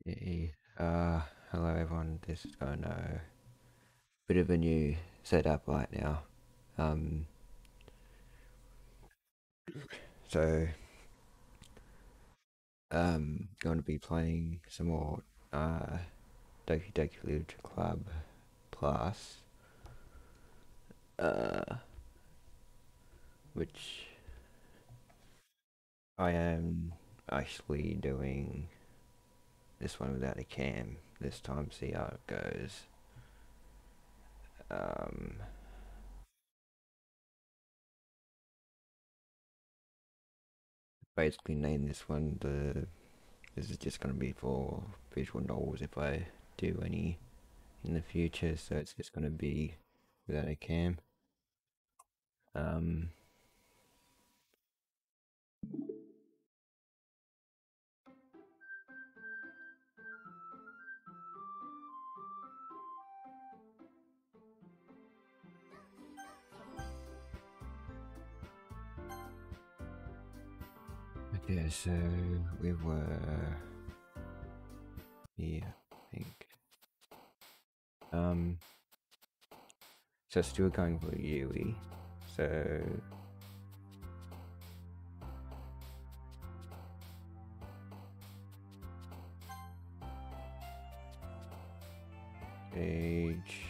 Hey, hello everyone. This is going to bit of a new setup right now. Um, so going to be playing some more Doki-doki Literature Club Plus, uh, which I am actually doing this one without a cam this time. See how it goes. Um, basically name this one the. This is just going to be for visual novels if I do any in the future, so it's just going to be without a cam. Um, okay, so we were here, I think. Um, so still going for Yui. So age.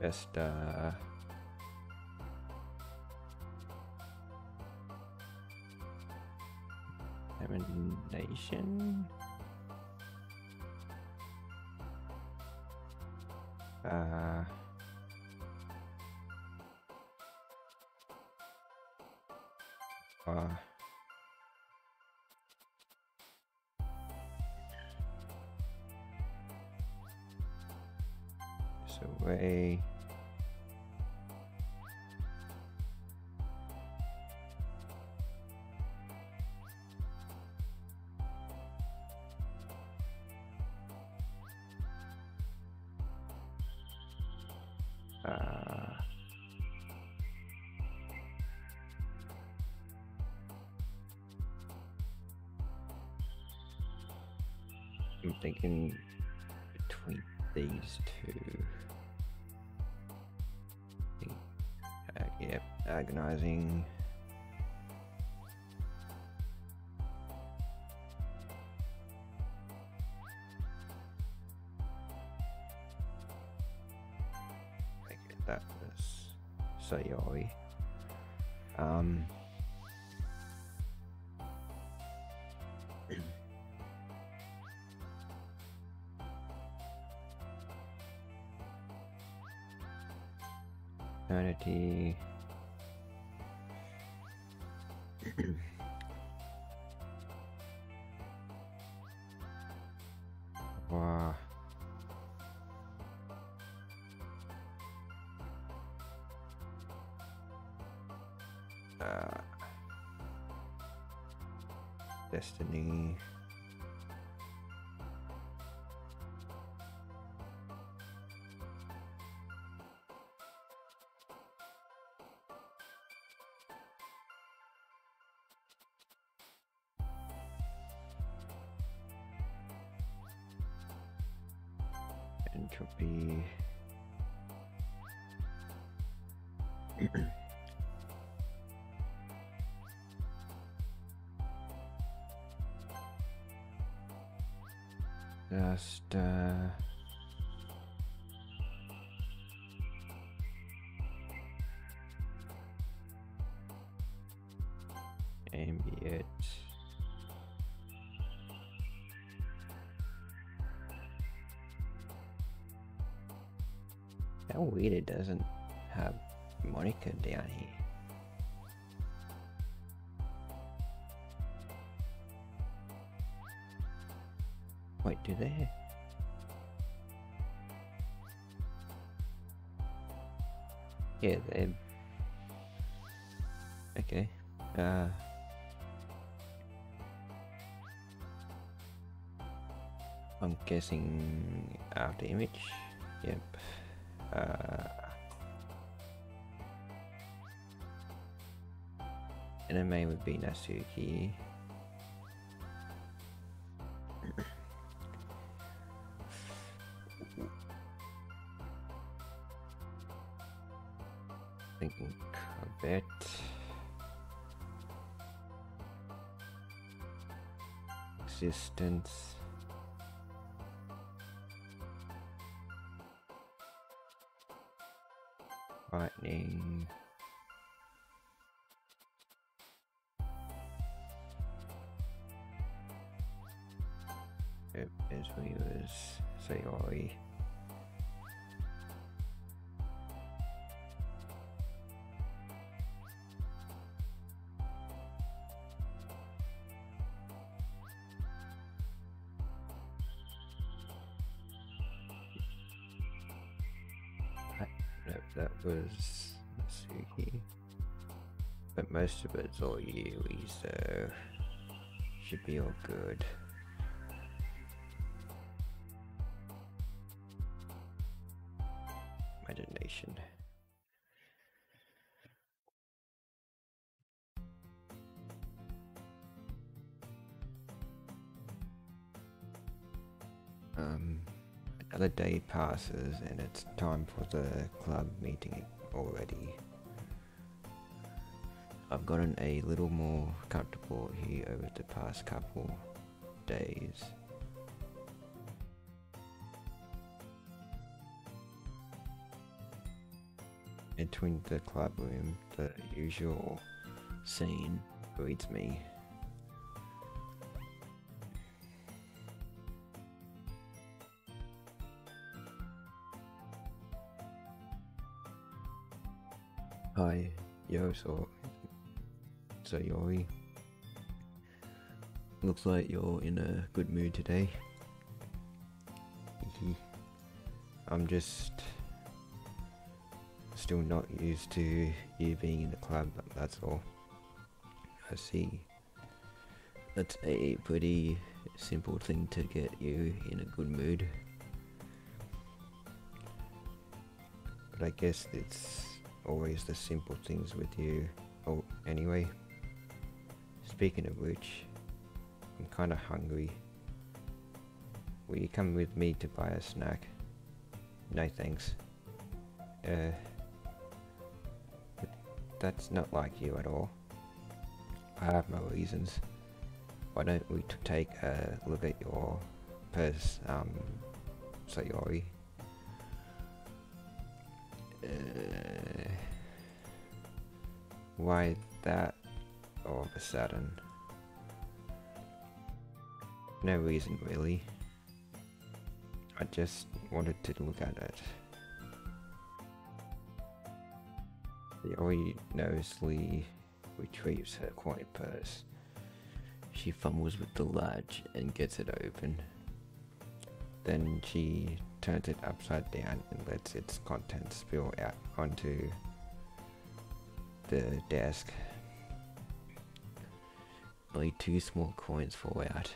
Best emanation. Uh, uh, so way. Uh, I'm thinking between these two. Yep, agonizing. I get that was Sayori. Um, Eternity. Wow. Uh, Destiny. Entropy. Just ambient. How weird it doesn't have Monika down here. Wait, do they? Yeah, they. Okay. I'm guessing after image. Yep. Anime would be Natsuki. Thinking a bit. Existence. Lightning. Yep, as we was Sayori. Nope, that was Natsuki. But most of it's all Yui, so should be all good. Imagination. Another day passes and it's time for the club meeting already. I've gotten a little more comfortable here over the past couple days. Entering the club room, the usual scene greets me. Hi, Sayori. Looks like you're in a good mood today. I'm just still not used to you being in the club, that's all. I see. That's a pretty simple thing to get you in a good mood. But I guess it's always the simple things with you. Oh, anyway, speaking of which, I'm kinda hungry. Will you come with me to buy a snack? No thanks. That's not like you at all. I have my reasons. Why don't we take a look at your purse, Sayori? Why that all of a sudden? No reason really. I just wanted to look at it. Sayori nervously retrieves her coin purse. She fumbles with the latch and gets it open. Then she turns it upside down and lets its contents spill out onto the desk. Only 2 small coins fall out.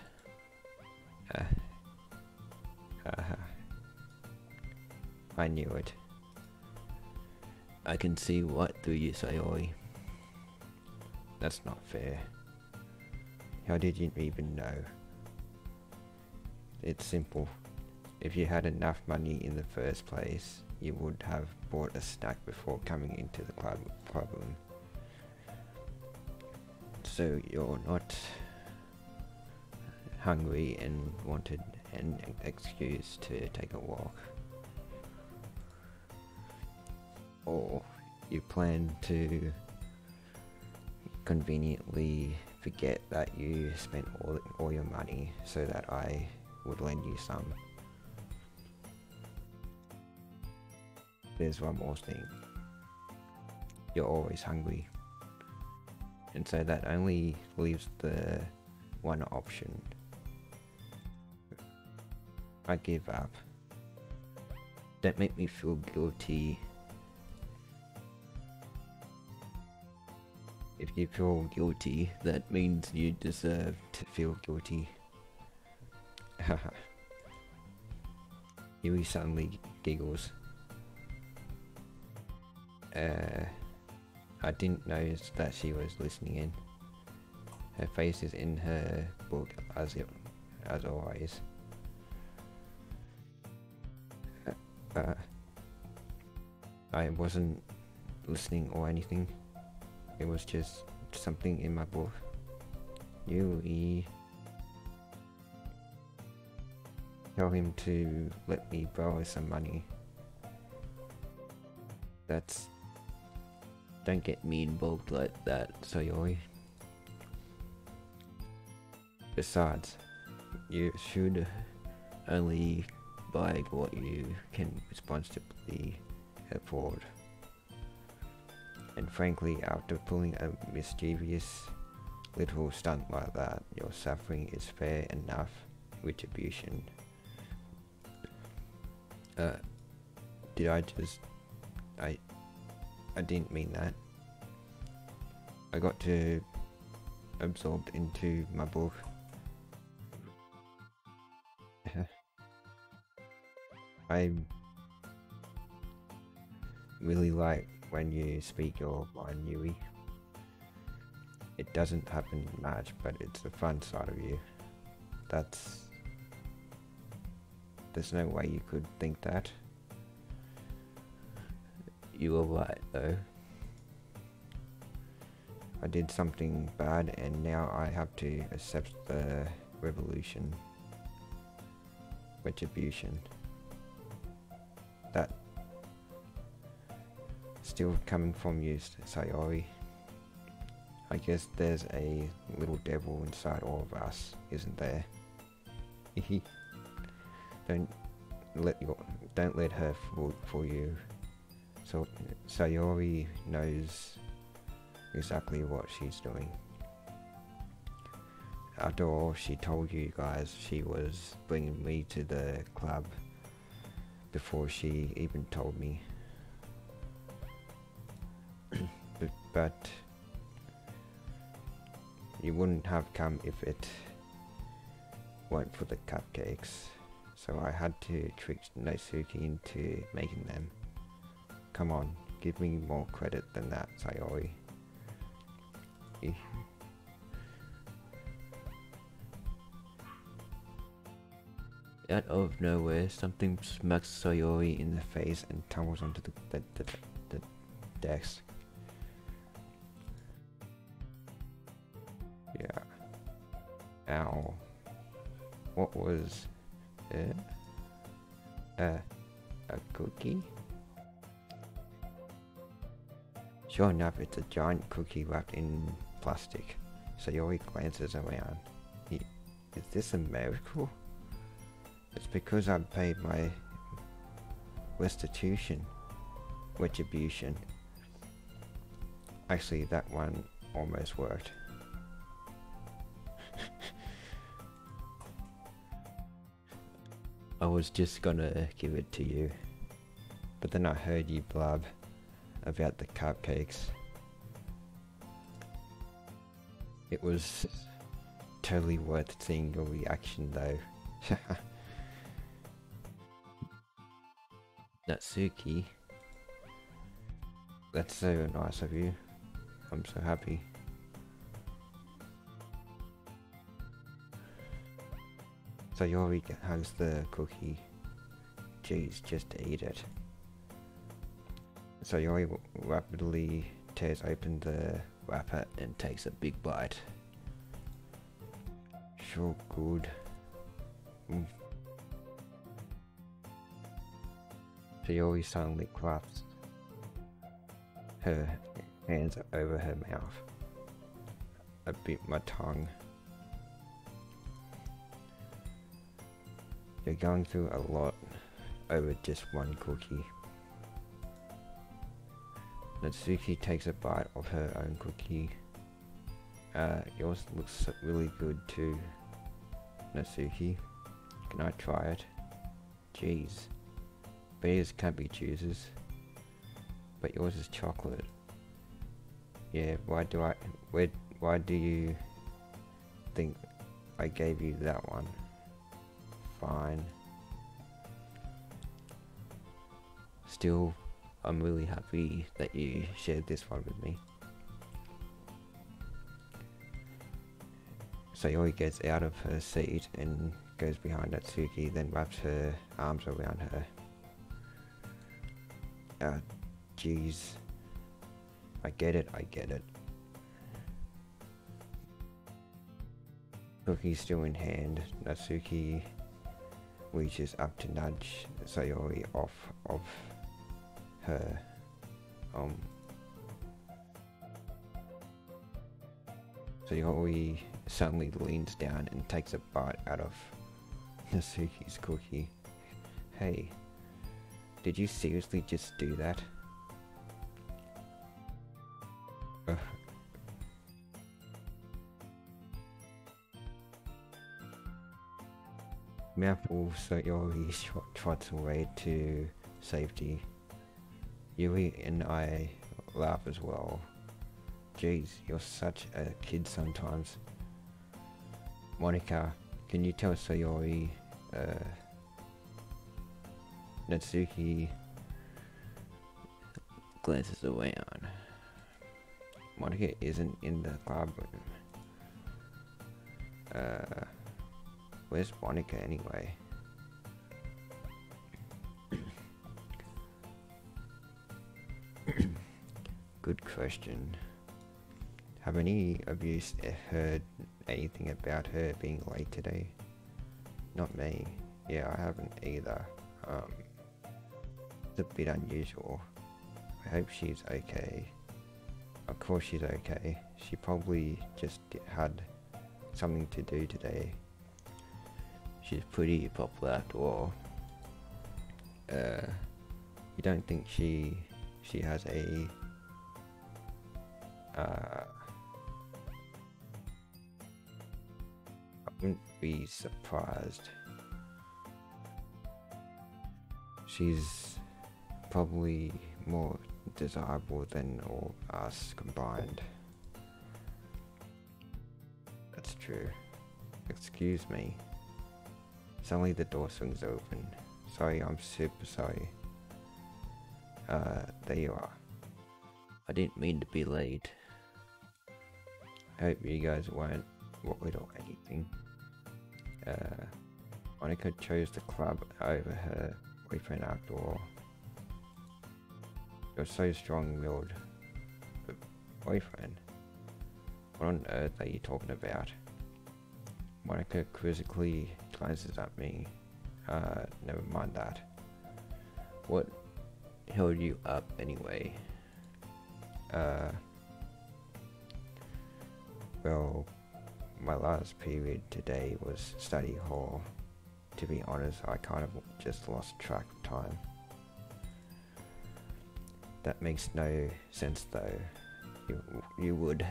I knew it. I can see what through you, Sayori. That's not fair. How did you even know? It's simple. If you had enough money in the first place, you would have bought a snack before coming into the club room. So you're not hungry and wanted an excuse to take a walk. Or you plan to conveniently forget that you spent all your money so that I would lend you some. There's one more thing. You're always hungry. And so that only leaves the one option. I give up. Don't make me feel guilty. If you feel guilty, that means you deserve to feel guilty. Haha. Yui suddenly giggles. I didn't notice that she was listening in. Her face is in her book as always. I wasn't listening or anything. It was just something in my book. Yui, tell him to let me borrow some money. Don't get me involved like that, Sayori. Besides, you should only buy what you can responsibly afford. And frankly, after pulling a mischievous little stunt like that, your suffering is fair enough retribution. Did I just... I didn't mean that. I got too absorbed into my book. I really like when you speak your mind, Yui. It doesn't happen much, but it's the fun side of you. There's no way you could think that. You were right though. I did something bad and now I have to accept the retribution. That still coming from you, Sayori. I guess there's a little devil inside all of us, isn't there? Don't let her fool you. So Sayori knows exactly what she's doing. After all, she told you guys she was bringing me to the club before she even told me. but you wouldn't have come if it weren't for the cupcakes. So I had to trick Natsuki into making them. Come on, give me more credit than that, Sayori. Out of nowhere, something smacks Sayori in the face and tumbles onto the desk. Yeah. Ow. What was it? A cookie? Sure enough, it's a giant cookie wrapped in plastic. Sayori glances around. Is this a miracle? It's because I paid my retribution. Actually, that one almost worked. I was just gonna give it to you, but then I heard you blab about the cupcakes. It was totally worth seeing your reaction though. Natsuki, that's so nice of you. I'm so happy. Sayori hugs the cookie. Jeez, just eat it. Sayori rapidly tears open the wrapper and takes a big bite. Sure good. Sayori suddenly clasps her hands over her mouth. I bit my tongue. You're going through a lot over just one cookie. Natsuki takes a bite of her own cookie. Yours looks really good too, Natsuki. Can I try it? Jeez. Bears can't be choosers. But yours is chocolate. Yeah, why do you think I gave you that one? Fine. still, I'm really happy that you shared this one with me. Sayori gets out of her seat and goes behind Natsuki, then wraps her arms around her. Jeez. I get it. Cookie still in hand, Natsuki reaches up to nudge Sayori off of her. Sayori suddenly leans down and takes a bite out of Natsuki's cookie. Hey, did you seriously just do that? Mouthful Sayori trots away to safety. Yui and I laugh as well. Jeez, you're such a kid sometimes. Monika, can you tell Sayori, Natsuki glances around. Monika isn't in the club room. Where's Monika anyway? Good question. Have any of you heard anything about her being late today? Not me. Yeah, I haven't either. It's a bit unusual. I hope she's okay. Of course she's okay. She probably just had something to do today. She's pretty popular after all. You don't think she has a I wouldn't be surprised. She's probably more desirable than all us combined. That's true. Excuse me. Suddenly the door swings open. Sorry, I'm super sorry. There you are. I didn't mean to be late. I hope you guys weren't worried or anything. Monika chose the club over her boyfriend after all. You're so strong-willed. Boyfriend? What on earth are you talking about? Monika quizzically glances at me. Never mind that. What held you up anyway? Well, my last period today was study hall. To be honest, I kind of just lost track of time. That makes no sense though. You would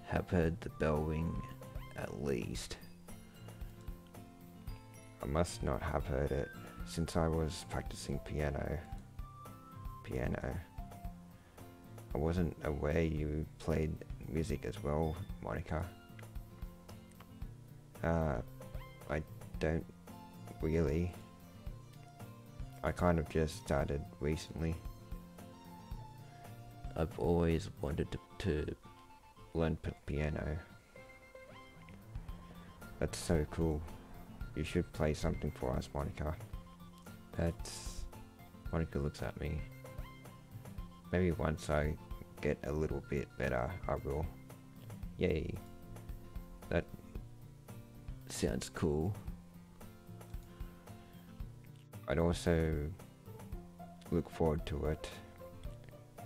have heard the bell ring at least. I must not have heard it since I was practicing piano. I wasn't aware you played music as well, Monika. I don't really. I kind of just started recently. I've always wanted to learn piano. That's so cool. You should play something for us, Monika. Monika looks at me. Maybe once I get a little bit better, I will. Yay. That sounds cool. I'd also look forward to it.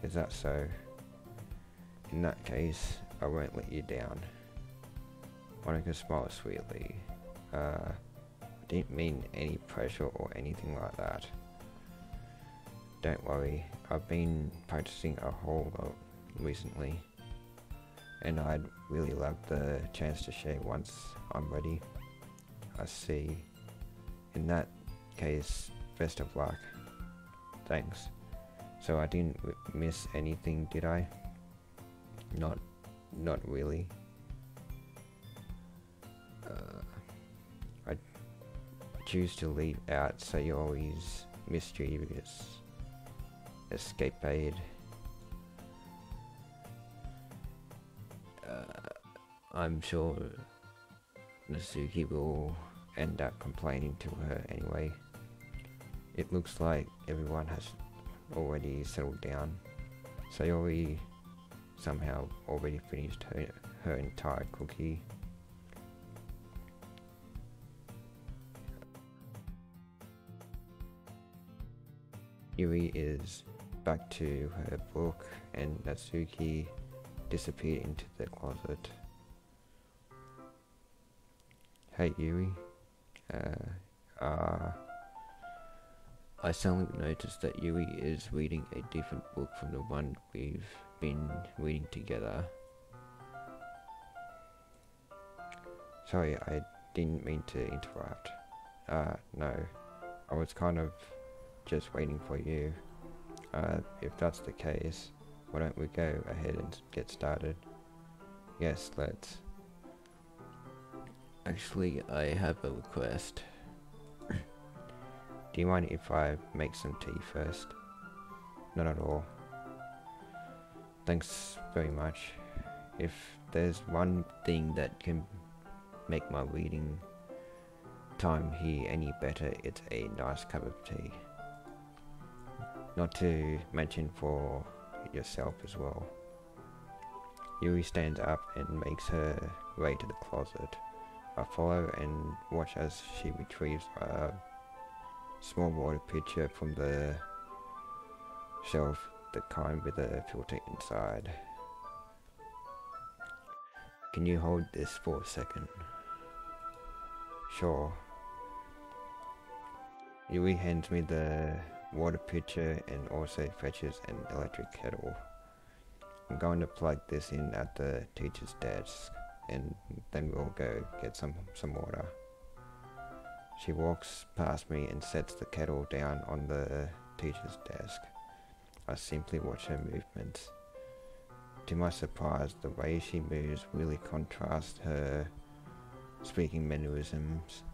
Is that so? In that case, I won't let you down. Monika smiles sweetly. I didn't mean any pressure or anything like that. Don't worry, I've been practicing a whole lot recently, and I'd really love the chance to share once I'm ready. I see. In that case, best of luck. Thanks. So I didn't miss anything, did I? Not really. I choose to leave out Sayori's mischievous escapade. I'm sure Natsuki will end up complaining to her anyway. It looks like everyone has already settled down. Sayori somehow already finished her entire cookie. Yui is back to her book and Natsuki disappeared into the closet. Hey Yui, I suddenly noticed that Yui is reading a different book from the one we've been reading together. Sorry, I didn't mean to interrupt. No, I was kind of just waiting for you. If that's the case, why don't we go ahead and get started? Yes, let's. Actually, I have a request. Do you mind if I make some tea first? Not at all. Thanks very much. If there's one thing that can make my reading time here any better, it's a nice cup of tea. Not to mention for yourself as well. Yui stands up and makes her way to the closet. I follow and watch as she retrieves a small water pitcher from the shelf, the kind with a filter inside. Can you hold this for a second? Sure. Yui hands me the water pitcher and also fetches an electric kettle. I'm going to plug this in at the teacher's desk and then we'll go get some water. She walks past me and sets the kettle down on the teacher's desk. I simply watch her movements. To my surprise, the way she moves really contrasts her speaking mannerisms.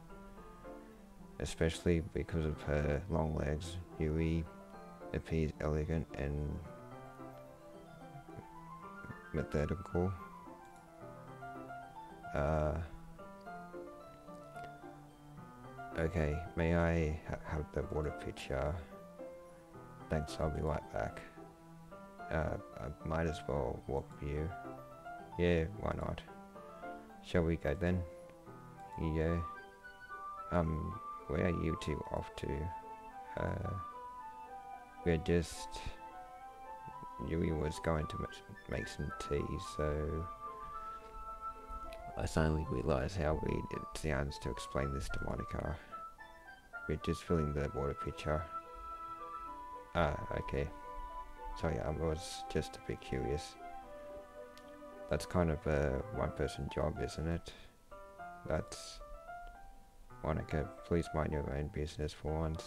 Especially because of her long legs, Yui appears elegant and methodical. Okay, may I have the water pitcher? Thanks, I'll be right back. I might as well walk with you. Yeah, why not? Shall we go then? Yeah. Where are you two off to? We're just... Yui was going to make some tea, so... I suddenly realised how weird it sounds to explain this to Monika. We're just filling the water pitcher. Okay. Sorry, I was just a bit curious. That's kind of a one-person job, isn't it? That's... Monika, please mind your own business for once.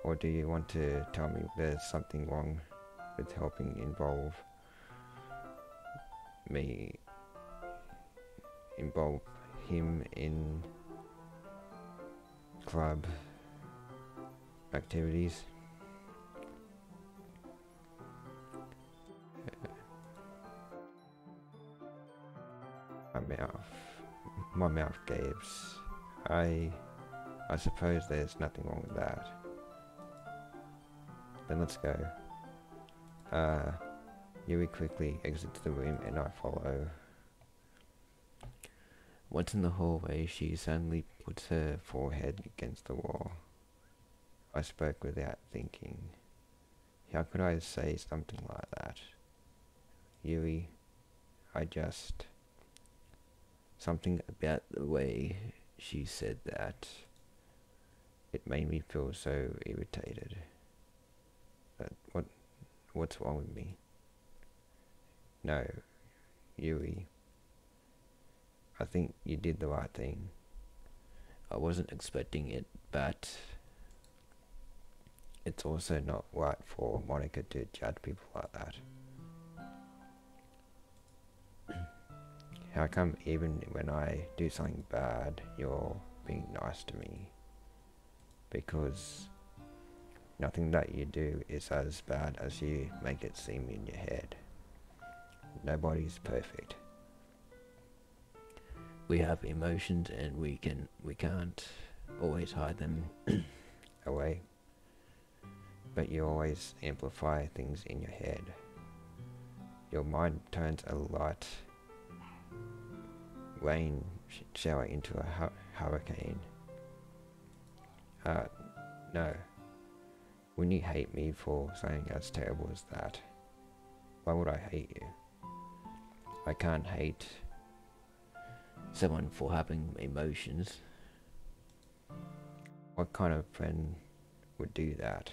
Or do you want to tell me there's something wrong with helping involve him in club activities? My mouth gaps. I suppose there's nothing wrong with that. Then let's go. Yui quickly exits the room and I follow. Once in the hallway, she suddenly puts her forehead against the wall. I spoke without thinking. How could I say something like that? Yui, something about the way she said that, it made me feel so irritated. What's wrong with me? No, Yui, I think you did the right thing. I wasn't expecting it, but it's also not right for Monika to judge people like that. How come even when I do something bad, you're being nice to me? Because Nothing that you do is as bad as you make it seem in your head. Nobody's perfect. We have emotions and we can't always hide them away. But you always amplify things in your head. Your mind turns a light rain shower into a hurricane. No. Wouldn't you hate me for saying as terrible as that? Why would I hate you? I can't hate someone for having emotions. What kind of friend would do that?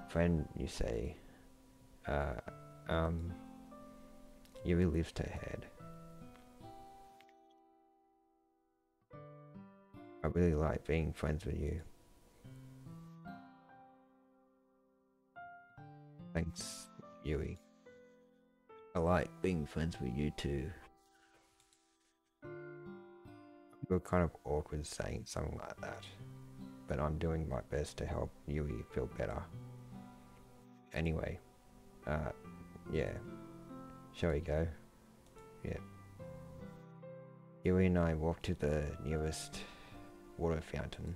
Friend, you say, Yuri lifts her head. I really like being friends with you. Thanks, Yui. I like being friends with you too. You're kind of awkward saying something like that, but I'm doing my best to help Yui feel better. Anyway, yeah. Shall we go? Yeah. Yui and I walk to the nearest water fountain.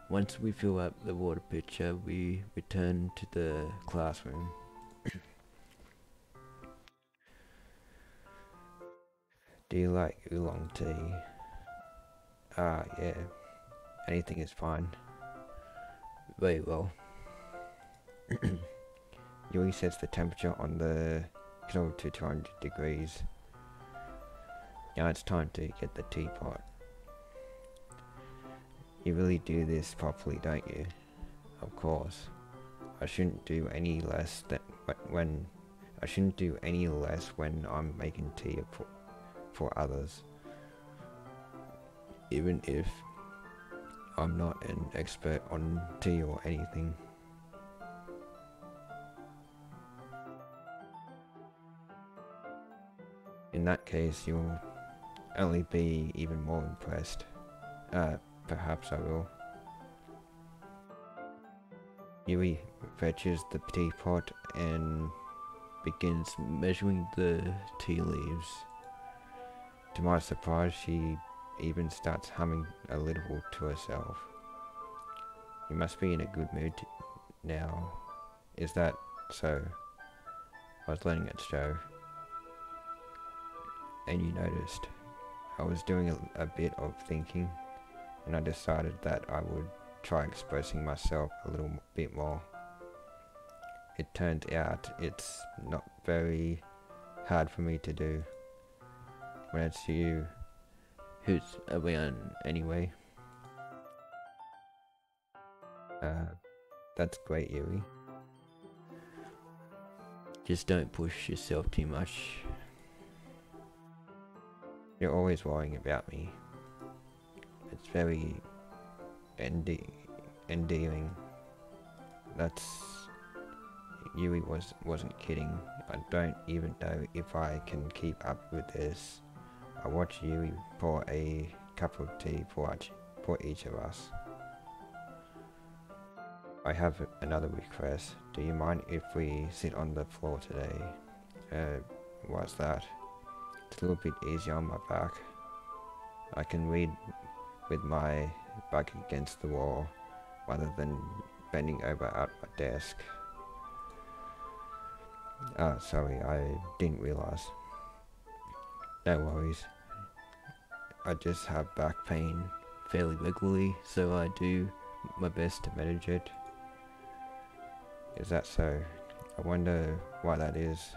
Once we fill up the water pitcher, we return to the classroom. Do you like oolong tea? Yeah. Anything is fine. Very well. Yui sets the temperature on the kettle to 200 degrees. Now it's time to get the teapot. You really do this properly, don't you? Of course. I shouldn't do any less when I'm making tea for others. Even if I'm not an expert on tea or anything. In that case, you'll only be even more impressed. Perhaps I will. Yui fetches the teapot and begins measuring the tea leaves. To my surprise, she even starts humming a little to herself. You must be in a good mood now. Is that so? I was letting it show. And you noticed. I was doing a bit of thinking, and I decided that I would try expressing myself a little bit more. It turned out it's not very hard for me to do. When it's you who's around anyway. That's great, Yuri. Just don't push yourself too much. You're always worrying about me. It's very endearing. Yui wasn't kidding. I don't even know if I can keep up with this. I watch Yui pour a cup of tea for each of us. I have another request. Do you mind if we sit on the floor today? What's that? It's a little bit easier on my back. I can read with my back against the wall rather than bending over at my desk. Sorry, I didn't realize. No worries. I just have back pain fairly regularly, so I do my best to manage it. Is that so? I wonder why that is.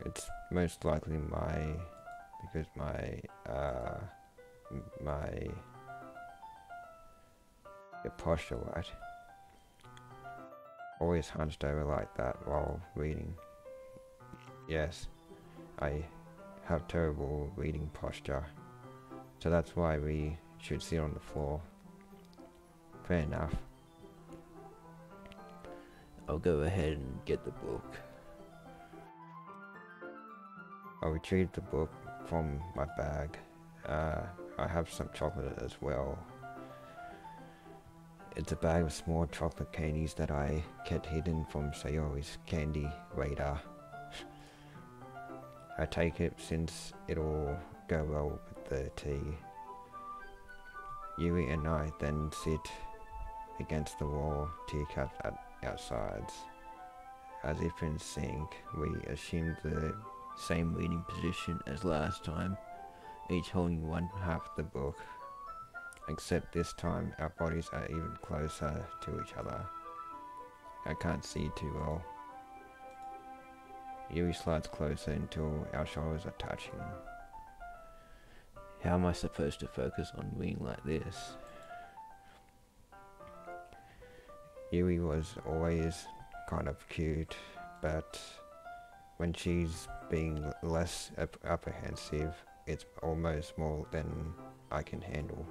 It's most likely because my posture, right? Always hunched over like that while reading. Yes, I have terrible reading posture, so that's why we should sit on the floor. Fair enough. I'll go ahead and get the book. I retrieved the book from my bag. I have some chocolate as well. It's a bag of small chocolate candies that I kept hidden from Sayori's candy radar. I take it since it'll go well with the tea. Yui and I then sit against the wall, teacups at our sides. As if in sync, we assumed the same reading position as last time, each holding one half the book. Except this time our bodies are even closer to each other. I can't see too well. Yui slides closer until our shoulders are touching. How am I supposed to focus on reading like this? Yui was always kind of cute, but when she's being less apprehensive, it's almost more than I can handle.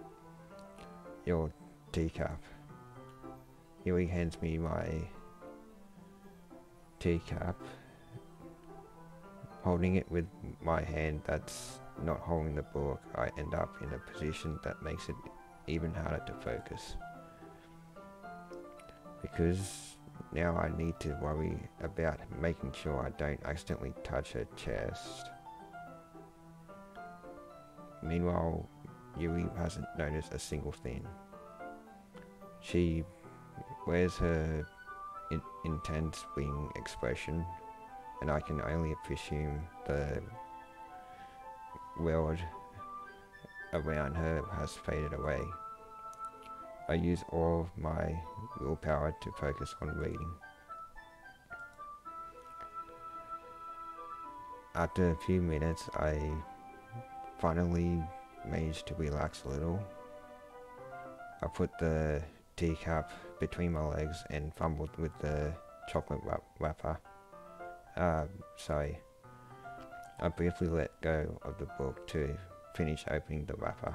Your teacup. Yui hands me my teacup. Holding it with my hand that's not holding the book, I end up in a position that makes it even harder to focus. Because now I need to worry about making sure I don't accidentally touch her chest. Meanwhile, Yui hasn't noticed a single thing. She wears her intense wing expression, and I can only presume the world around her has faded away. I use all of my willpower to focus on reading. After a few minutes, I finally managed to relax a little. I put the teacup between my legs and fumbled with the chocolate wrapper. Sorry. I briefly let go of the book to finish opening the wrapper.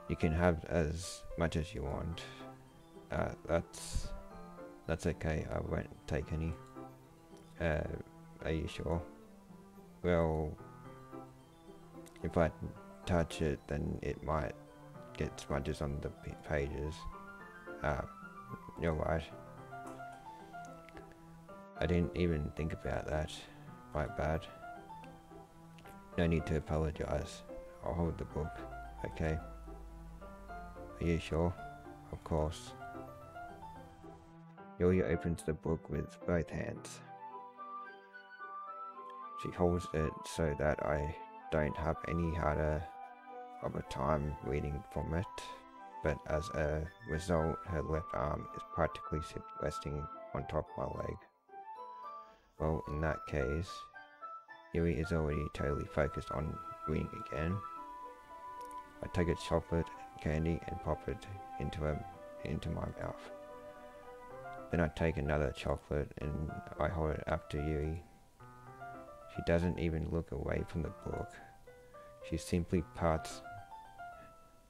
You can have as much as you want. That's okay, I won't take any. Are you sure? Well, if I touch it, then it might get smudges on the pages. You're right. I didn't even think about that. My bad. No need to apologize. I'll hold the book, okay? Are you sure? Of course. Yui opens the book with both hands. She holds it so that I don't have any harder of a time reading from it, but as a result, her left arm is practically resting on top of my leg. Well, in that case, Yui is already totally focused on reading again. I take a chocolate candy and pop it into my mouth. Then I take another chocolate and I hold it up to Yui. She doesn't even look away from the book. She simply parts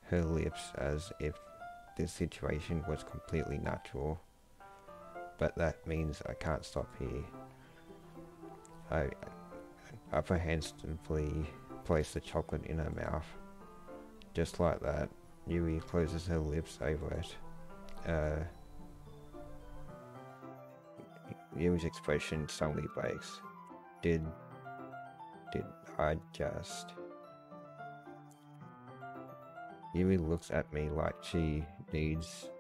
her lips as if this situation was completely natural. But that means I can't stop here. I apprehensively place the chocolate in her mouth. Just like that, Yui closes her lips over it. Yui's expression suddenly breaks. Did I just... Yui looks at me like she needs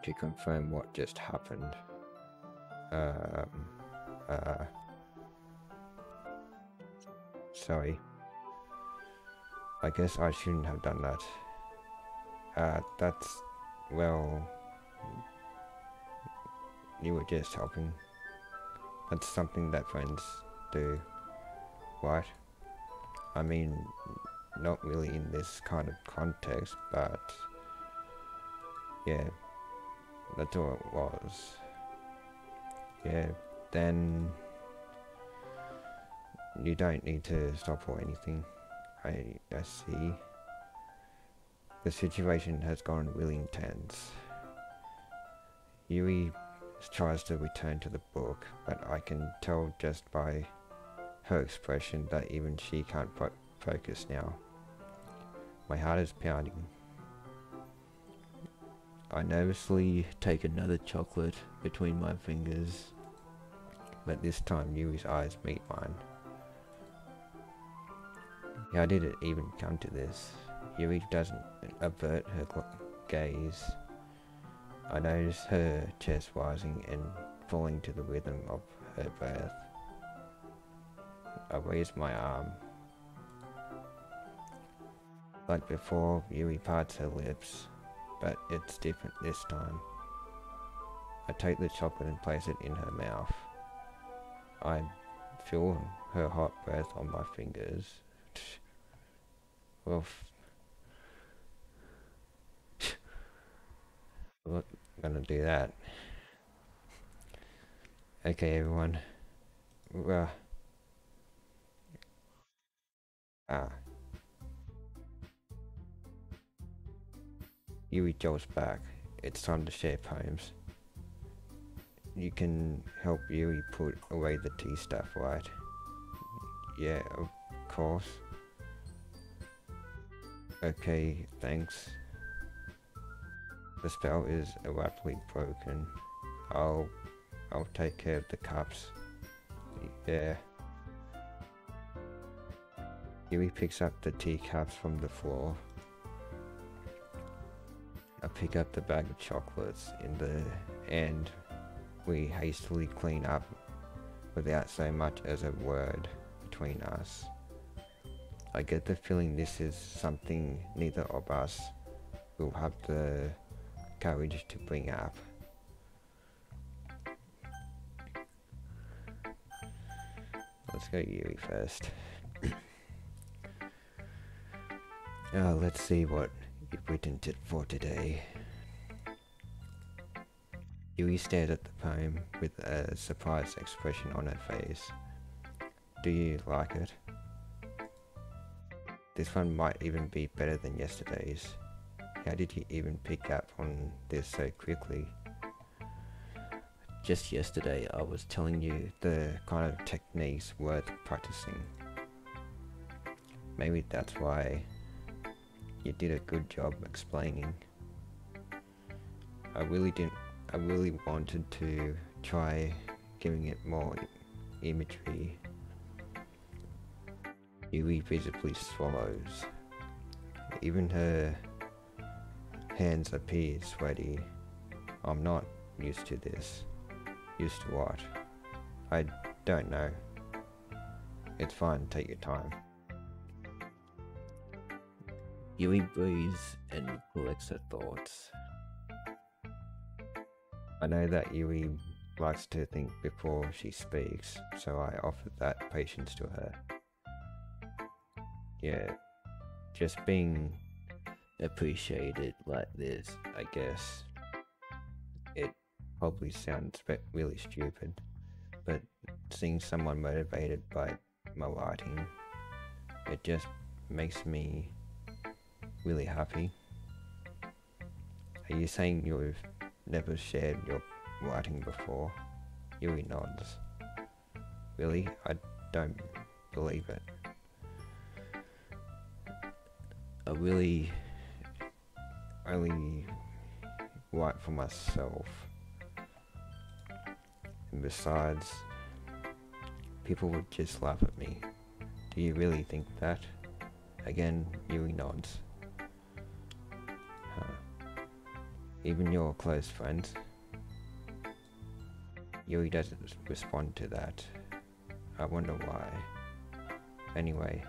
to confirm what just happened. Sorry. I guess I shouldn't have done that. Well, you were just helping. That's something that friends do, right? I mean, not really in this kind of context, but yeah, that's all it was. Yeah, then you don't need to stop or anything. I see. The situation has gone really intense. Yui tries to return to the book, but I can tell just by her expression that even she can't focus now. My heart is pounding. I nervously take another chocolate between my fingers, but this time Yuri's eyes meet mine. How did it even come to this? Yuri doesn't avert her gaze. I notice her chest rising and falling to the rhythm of her breath. I raise my arm. Like before, Yuri parts her lips, but it's different this time. I take the chocolate and place it in her mouth. I feel her hot breath on my fingers. Well, I'm not gonna do that. Okay, everyone. Uh, ah. Yuri jolts back. It's time to share poems. You can help Yuri put away the tea stuff, right? Yeah, of course. Okay, thanks. The spell is abruptly broken. I'll take care of the cups. Yeah. Yuri picks up the teacups from the floor. I pick up the bag of chocolates and we hastily clean up without so much as a word between us. I get the feeling this is something neither of us will have the courage to bring up. Let's go Yuri first. Let's see what you've written for today. Yuri stared at the poem with a surprised expression on her face. Do you like it? This one might even be better than yesterday's. How did you even pick up on this so quickly? Just yesterday I was telling you the kind of techniques worth practicing. Maybe that's why you did a good job explaining. I really wanted to try giving it more imagery. Yui visibly swallows. Even her hands appear sweaty. I'm not used to this. Used to what? I don't know. It's fine, take your time. Yui breathes and collects her thoughts. I know that Yui likes to think before she speaks, so I offer that patience to her. Yeah, just being appreciated like this, I guess. It probably sounds really stupid, but seeing someone motivated by my writing, it just makes me really happy. Are you saying you've never shared your writing before? Yuri nods. Really? I don't believe it. I really only write for myself. And besides, people would just laugh at me. Do you really think that? Again, Yuri nods. Even your close friends? Yuri doesn't respond to that. I wonder why. Anyway,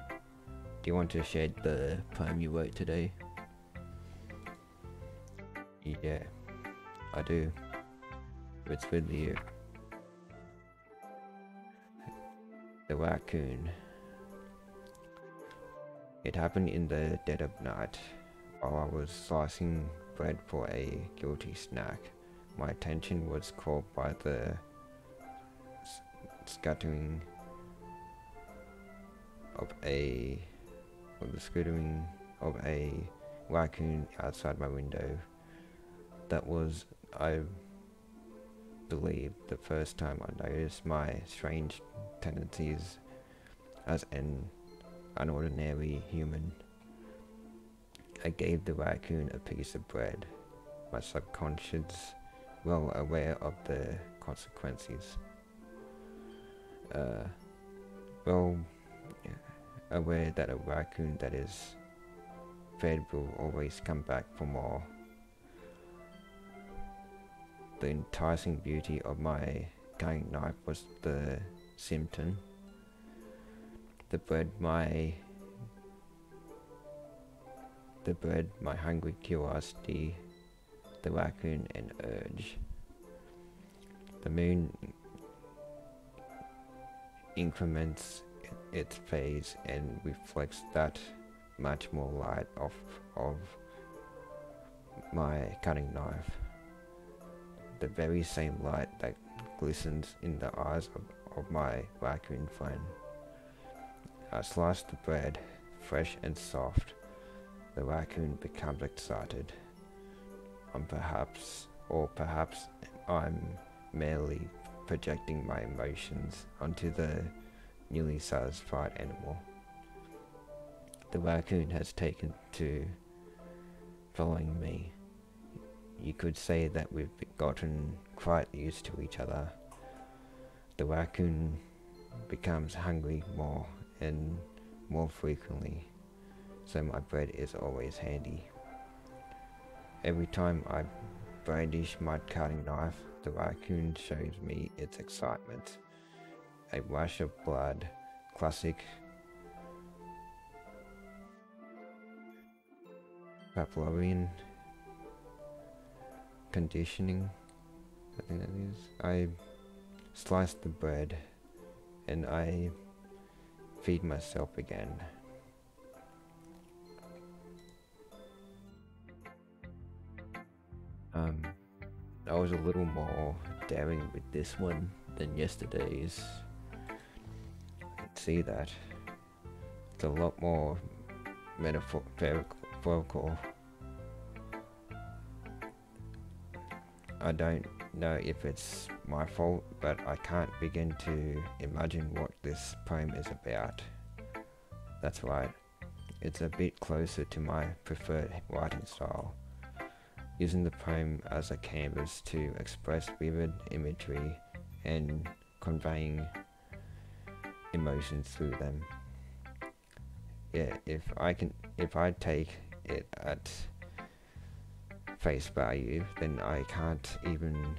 do you want to share the poem you wrote today? Yeah, I do. It's with you. The raccoon. It happened in the dead of night, while I was slicing bread for a guilty snack. My attention was caught by the scuttering of a raccoon outside my window. That was, I believe, the first time I noticed my strange tendencies as an unordinary human. I gave the raccoon a piece of bread. my subconscious, well aware of the consequences. Well, aware that a raccoon that is fed will always come back for more. The enticing beauty of my cutting knife was the symptom. The bread, my hungry curiosity, the raccoon and urge. The moon increments its phase and reflects that much more light of my cutting knife. The very same light that glistens in the eyes of my raccoon friend. I slice the bread, fresh and soft. The raccoon becomes excited. Perhaps I'm merely projecting my emotions onto the newly satisfied animal. The raccoon has taken to following me. You could say that we've gotten quite used to each other. The raccoon becomes hungry more and more frequently, so my bread is always handy. Every time I brandish my cutting knife, the raccoon shows me its excitement. A rush of blood, classic Pavlovian conditioning, I think that is. I slice the bread and I feed myself again. I was a little more daring with this one than yesterday's. I can see that. It's a lot more metaphorical. I don't know if it's my fault, but I can't begin to imagine what this poem is about. That's right, it's a bit closer to my preferred writing style, using the poem as a canvas to express vivid imagery and conveying emotions through them. Yeah, if I take it at face value, then I can't even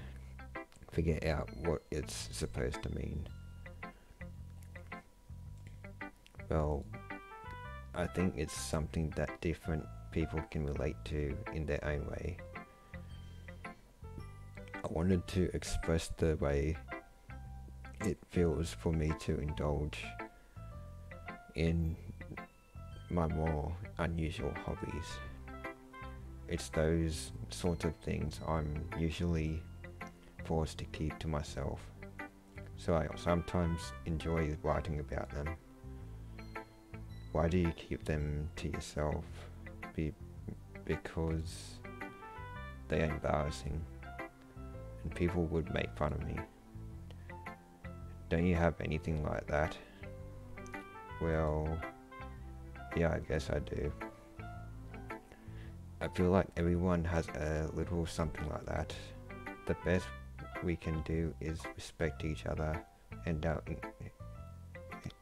figure out what it's supposed to mean. Well, I think it's something that different people can relate to in their own way. I wanted to express the way it feels for me to indulge in my more unusual hobbies. It's those sorts of things I'm usually forced to keep to myself, so I sometimes enjoy writing about them. Why do you keep them to yourself? Because they are embarrassing and people would make fun of me. Don't you have anything like that? Well, yeah, I guess I do. I feel like everyone has a little something like that. The best we can do is respect each other and our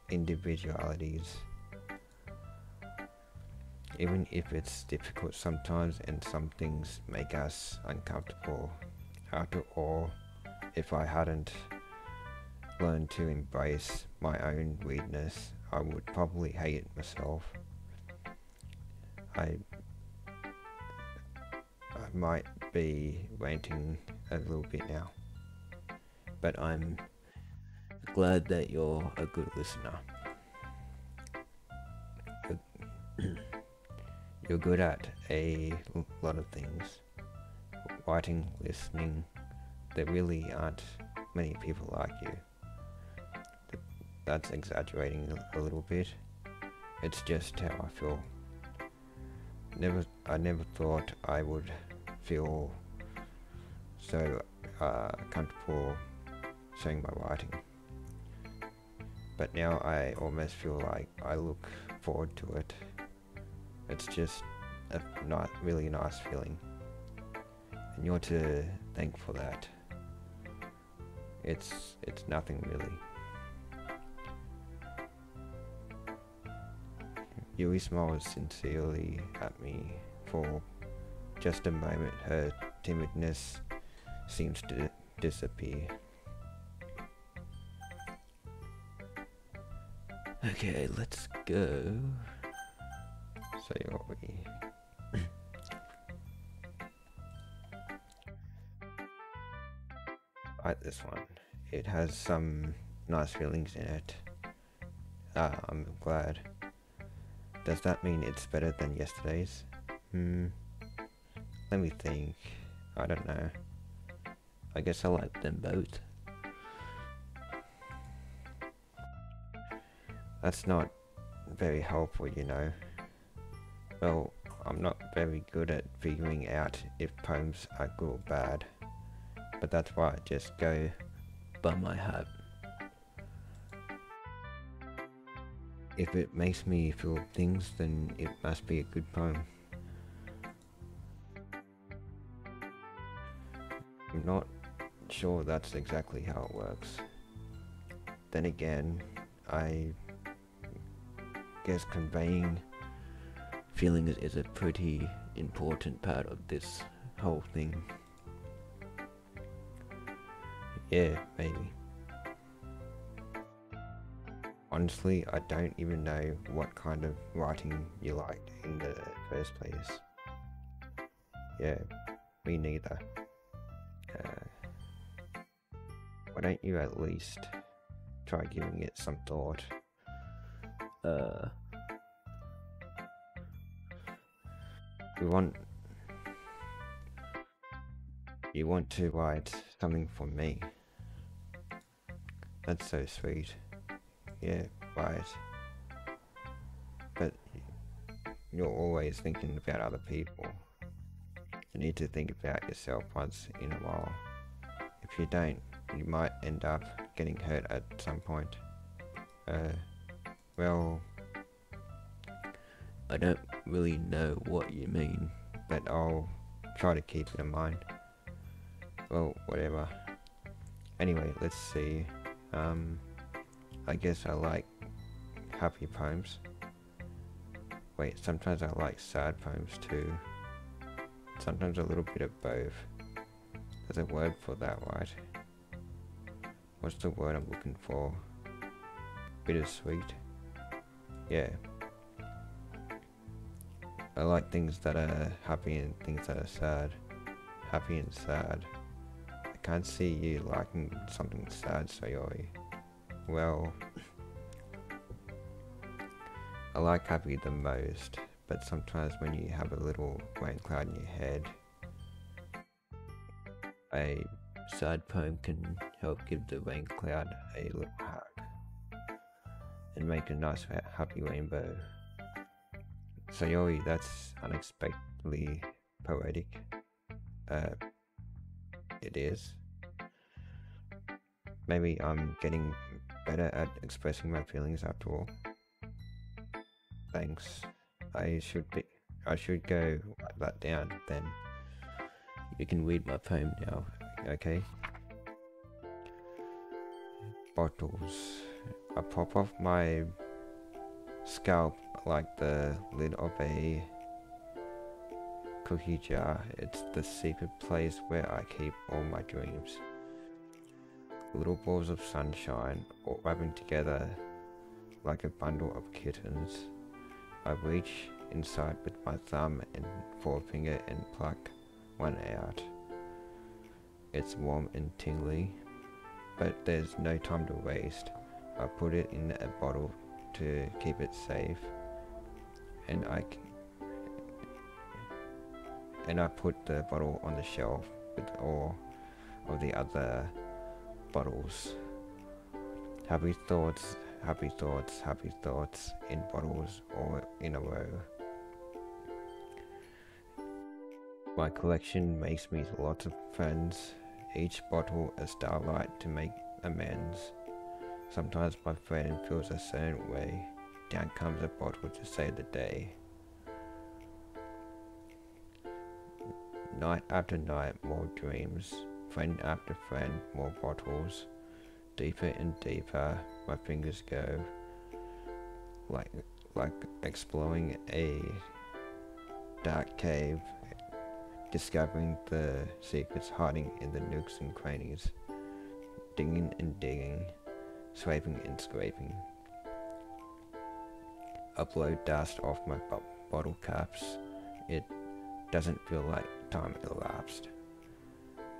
individualities. Even if it's difficult sometimes and some things make us uncomfortable. After all, if I hadn't learned to embrace my own weirdness, I would probably hate it myself. I might be ranting a little bit now, but I'm glad that you're a good listener. You're good at a lot of things. Writing, listening. There really aren't many people like you. That's exaggerating a little bit. It's just how I feel. I never thought I would feel so comfortable showing my writing. But now I almost feel like I look forward to it. It's just a really nice feeling. and you're to thank for that. It's nothing really. Yui smiles sincerely at me. For just a moment her timidness seems to disappear. Okay, let's go. So Yui. I like this one. It has some nice feelings in it. I'm glad. Does that mean it's better than yesterday's? Let me think. I don't know. I guess I like them both. That's not very helpful, you know. Well, I'm not very good at figuring out if poems are good or bad. But that's why I just go by my heart. If it makes me feel things, then it must be a good poem. I'm not sure that's exactly how it works. Then again, I guess conveying feelings is a pretty important part of this whole thing. Yeah, maybe. Honestly, I don't even know what kind of writing you liked in the first place. Yeah, me neither. Why don't you at least try giving it some thought? You want to write something for me? That's so sweet. Yeah, right. But you're always thinking about other people. You need to think about yourself once in a while. If you don't, you might end up getting hurt at some point. Well, I don't really know what you mean, but I'll try to keep it in mind. Well, whatever. Anyway, let's see. I guess I like happy poems. Wait, sometimes I like sad poems too. Sometimes a little bit of both. There's a word for that, right? What's the word I'm looking for? Bittersweet? Yeah. I like things that are happy and things that are sad. Happy and sad. I can't see you liking something sad, Sayori. Well, I like happy the most, but sometimes when you have a little rain cloud in your head, a sad poem can help give the rain cloud a little hug and make a nice happy rainbow. Sayori, that's unexpectedly poetic. It is. Maybe I'm getting better at expressing my feelings after all. Thanks. I should go write that down then. You can read my poem now, okay? Bottles. I pop off my scalp like the lid of a cookie jar. It's the secret place where I keep all my dreams. Little balls of sunshine, all rubbing together like a bundle of kittens. I reach inside with my thumb and forefinger and pluck one out. It's warm and tingly, but there's no time to waste. I put it in a bottle to keep it safe, and I put the bottle on the shelf with all of the other bottles. Happy thoughts, happy thoughts, happy thoughts in bottles all in a row. My collection makes me lots of friends, each bottle a starlight to make amends. Sometimes my friend feels a certain way, down comes a bottle to save the day. Night after night, more dreams. Friend after friend, more bottles. Deeper and deeper, my fingers go. Like exploring a dark cave, discovering the secrets hiding in the nooks and crannies. Digging and digging, scraping and scraping. Upload dust off my bottle caps. It doesn't feel like time elapsed.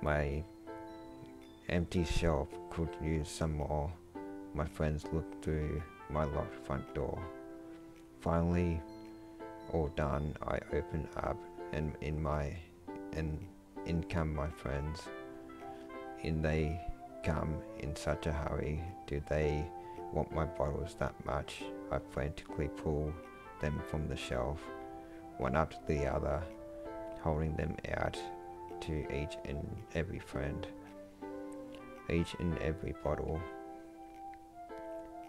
My empty shelf could use some more. My friends look through my locked front door. Finally, all done, I open up and in come my friends. In they come in such a hurry. Do they want my bottles that much? I frantically pull them from the shelf, one after the other, holding them out to each and every friend, each and every bottle.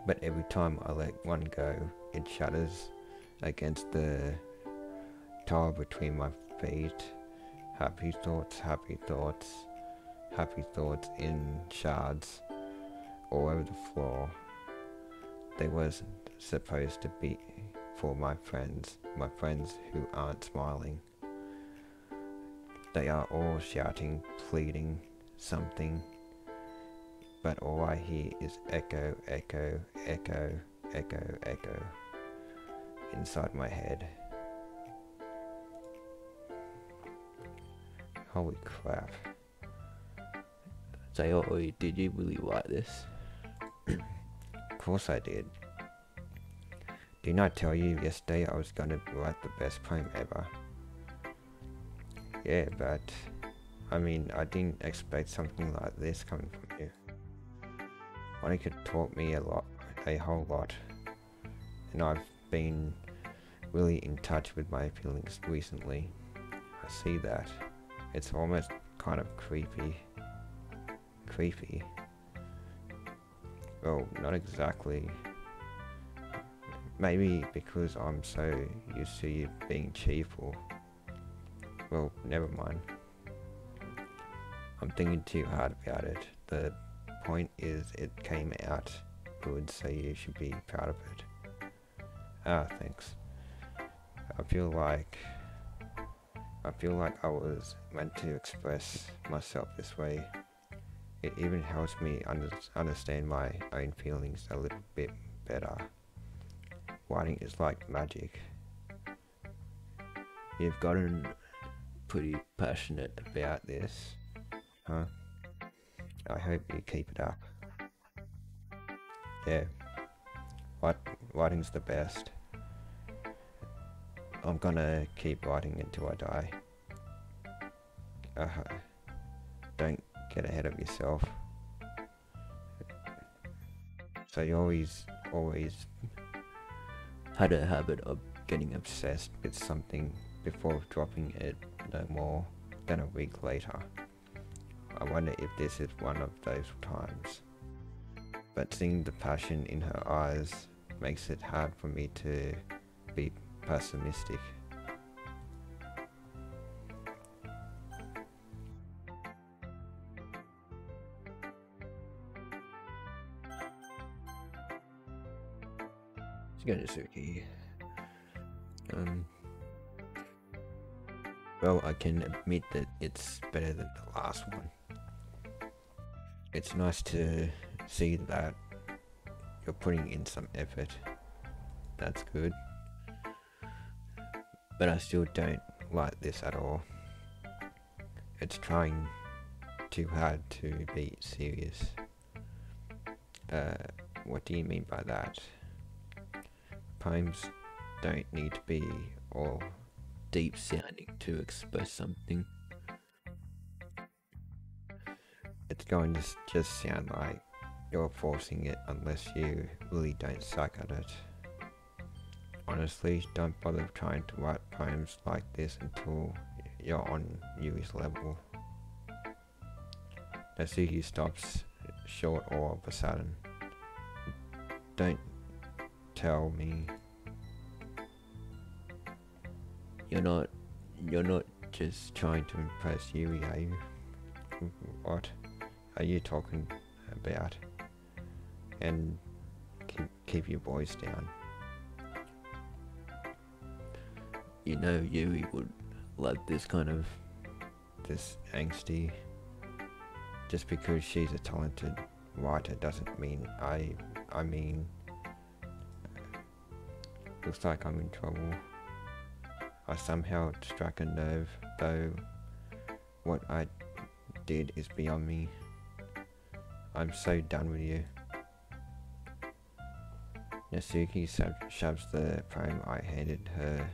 But every time I let one go, it shudders against the tile between my feet. Happy thoughts, happy thoughts, happy thoughts in shards all over the floor. They wasn't supposed to be for my friends who aren't smiling. They are all shouting, pleading something, but all I hear is echo, echo, echo, echo, echo inside my head. Holy crap. So, did you really write this? Of course I did. Didn't I tell you yesterday I was gonna write the best poem ever? Yeah, but I mean, I didn't expect something like this coming from you. Monika taught me a whole lot, and I've been really in touch with my feelings recently. I see that. It's almost kind of creepy. Creepy? Well, not exactly. Maybe because I'm so used to you being cheerful. Well, never mind. I'm thinking too hard about it. The point is it came out good, so you should be proud of it. Ah, thanks. I feel like I was meant to express myself this way. It even helps me understand my own feelings a little bit better. Writing is like magic. You've gotten pretty passionate about this. Huh? I hope you keep it up. Yeah. Writing's the best. I'm gonna keep writing until I die. Don't get ahead of yourself. So you always Had a habit of getting obsessed with something before dropping it no more than a week later. I wonder if this is one of those times. But seeing the passion in her eyes makes it hard for me to be pessimistic. Suki. Well, I can admit that it's better than the last one. It's nice to see that you're putting in some effort. That's good. But I still don't like this at all. It's trying too hard to be serious. What do you mean by that? Poems don't need to be all Deep sounding to express something. It's going to just sound like you're forcing it unless you really don't suck at it. Honestly, don't bother trying to write poems like this until you're on Yui's level. Natsuki stops short all of a sudden. Don't tell me. You're not just trying to impress Yui, are you? What are you talking about? And keep your voice down. You know Yui would like this angsty. Just because she's a talented writer doesn't mean I mean, looks like I'm in trouble. I somehow struck a nerve, though what I did is beyond me. I'm so done with you. Natsuki shoves the poem I handed her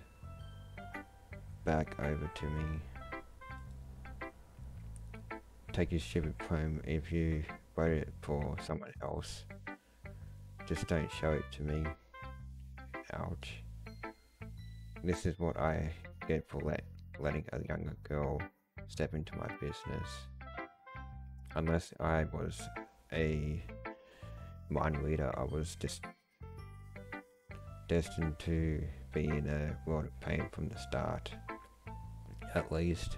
back over to me. Take your stupid poem. If you wrote it for someone else, just don't show it to me. Ouch. This is what I get for letting a younger girl step into my business. Unless I was a mind reader, I was just destined to be in a world of pain from the start. At least,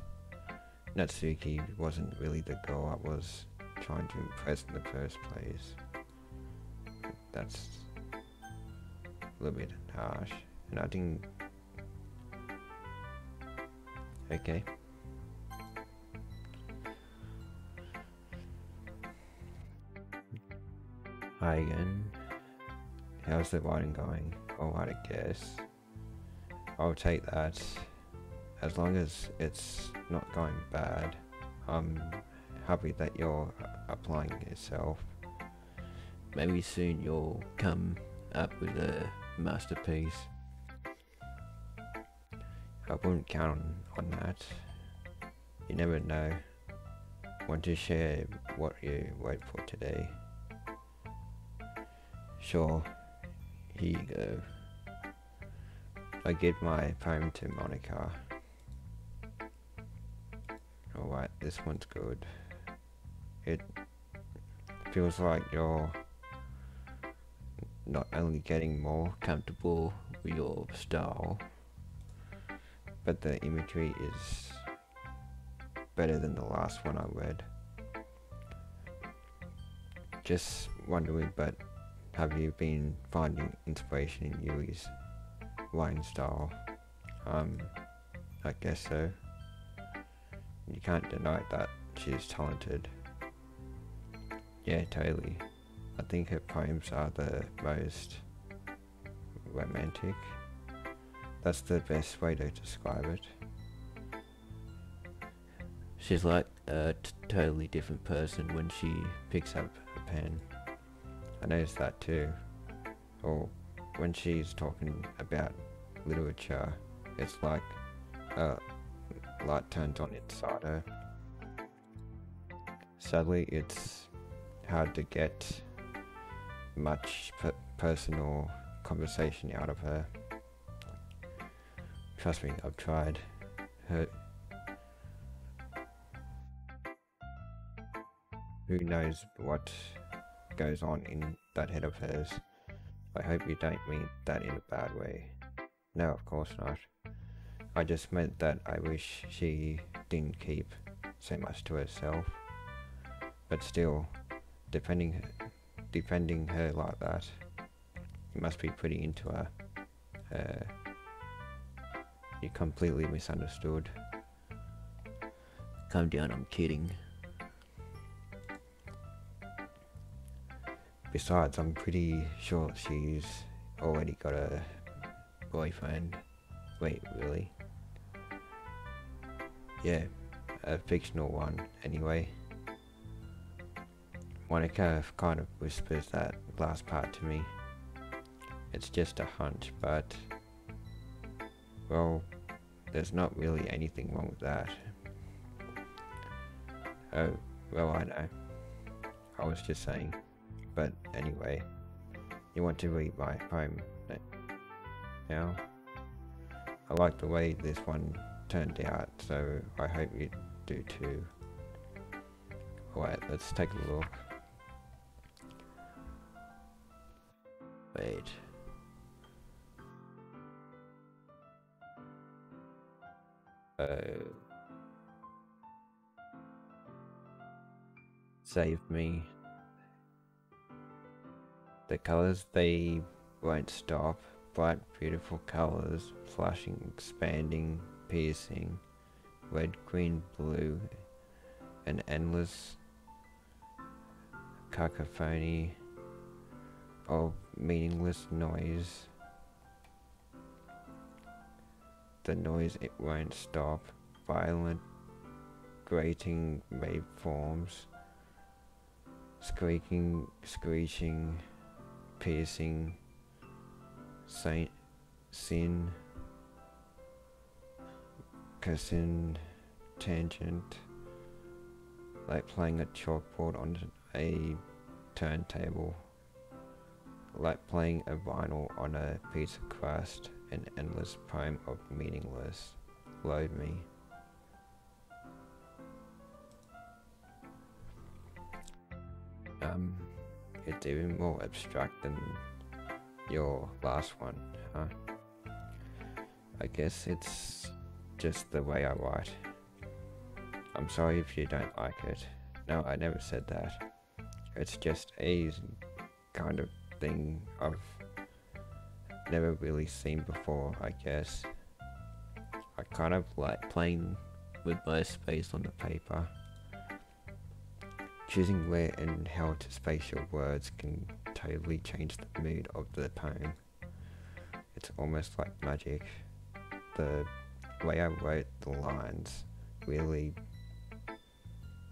Natsuki wasn't really the girl I was trying to impress in the first place. That's a little bit harsh, and I didn't... Okay. Hi again. How's the writing going? Alright, I guess. I'll take that. As long as it's not going bad, I'm happy that you're applying yourself. Maybe soon you'll come up with a masterpiece. I wouldn't count on that. You never know. Want to share what you wrote for today? Sure. Here you go. I give my poem to Monika. Alright, this one's good. It feels like you're not only getting more Comfortable with your style. but the imagery is better than the last one I read. Just wondering, but have you been finding inspiration in Yui's writing style? I guess so. You can't deny that she's talented. Yeah, totally. I think her poems are the most romantic. That's the best way to describe it. She's like a totally different person when she picks up a pen. I noticed that too. Or when she's talking about literature, it's like a light turns on inside her. Sadly, it's hard to get much personal conversation out of her. Trust me, I've tried. Who knows what goes on in that head of hers. I hope you don't mean that in a bad way. No, of course not. I just meant that I wish she didn't keep so much to herself. But still, defending her like that, you must be pretty into her. You completely misunderstood. Calm down, I'm kidding. Besides, I'm pretty sure she's already got a boyfriend. Wait, really? Yeah, a fictional one, anyway. Monika kind of whispers that last part to me. It's just a hunch, but... well, there's not really anything wrong with that. Oh, well, I know. I was just saying. But anyway, you want to read my poem now? I like the way this one turned out, so I hope you do too. Alright, let's take a look. Wait. saved me. The colors, they won't stop. Bright, beautiful colors, flashing, expanding, piercing, red, green, blue, an endless cacophony of meaningless noise. The noise, it won't stop. Violent, grating waveforms, squeaking, screeching, piercing, sin, cosine, tangent, like playing a chalkboard on a turntable, like playing a vinyl on a piece of crust, an endless poem of meaningless. Load me. It's even more abstract than your last one, huh? I guess it's just the way I write. I'm sorry if you don't like it. No, I never said that. It's just a kind of thing I've never really seen before, I guess. I kind of like playing with my space on the paper. Choosing where and how to space your words can totally change the mood of the poem. It's almost like magic. The way I wrote the lines really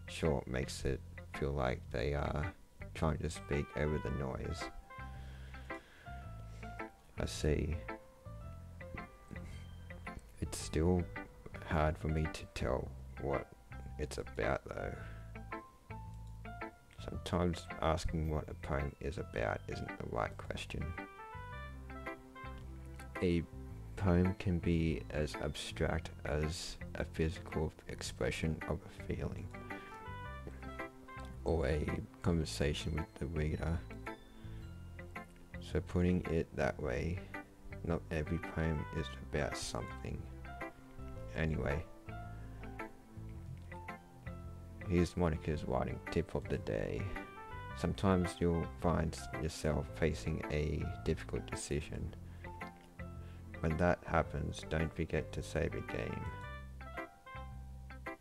short makes it feel like they are trying to speak over the noise. I see. It's still hard for me to tell what it's about though. Sometimes asking what a poem is about isn't the right question. A poem can be as abstract as a physical expression of a feeling, or a conversation with the reader. So putting it that way, not every poem is about something. Anyway, here's Monika's writing tip of the day. Sometimes you'll find yourself facing a difficult decision. When that happens, don't forget to save a game.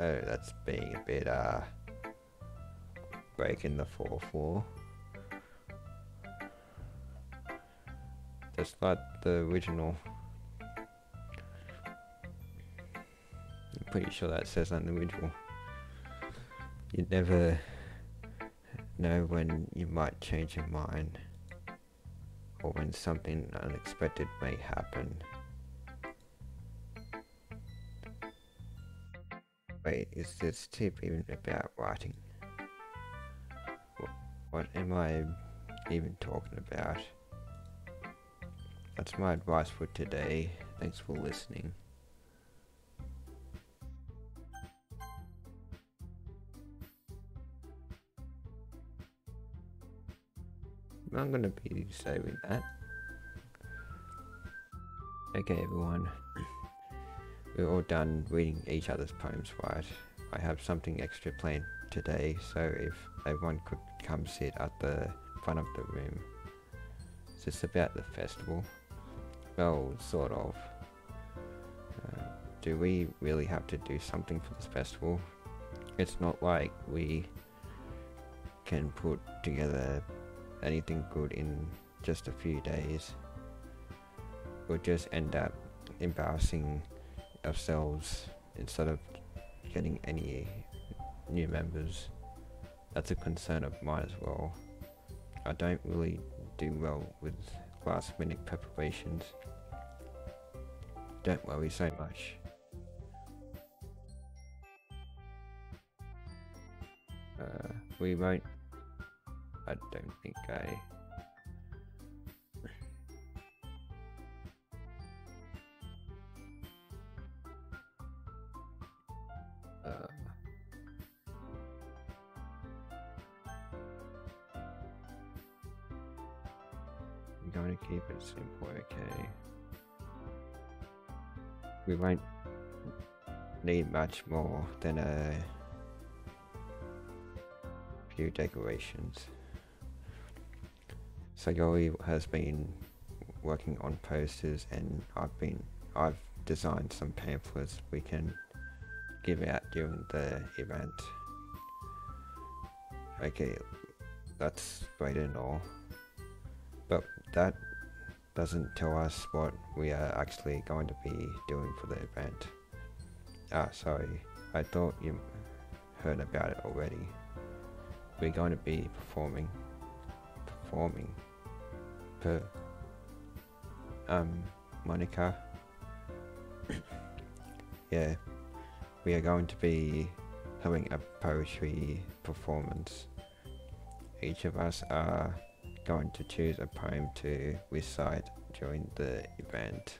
Oh, that's being a bit, breaking the fourth wall. Just like the original. I'm pretty sure that says on the original. You never know when you might change your mind, or when something unexpected may happen. Wait, is this tip even about writing? What am I even talking about? That's my advice for today. Thanks for listening. I'm gonna be saving that. Okay everyone, we're all done reading each other's poems, right? I have something extra planned today, so if everyone could come sit at the front of the room. Is this about the festival? Well, sort of. Do we really have to do something for this festival? It's not like we can put together anything good in just a few days. We'll just end up embarrassing ourselves instead of getting any new members. That's a concern of mine as well. I don't really do well with last minute preparations. Don't worry so much. We won't. I don't think I. I'm going to keep it simple, okay? We won't need much more than a few decorations. Sayori has been working on posters, and I've designed some pamphlets we can give out during the event. Okay, that's great and all, but that doesn't tell us what we are actually going to be doing for the event. Sorry, I thought you heard about it already. We're going to be performing. Monika? Yeah, we are going to be having a poetry performance. Each of us are going to choose a poem to recite during the event.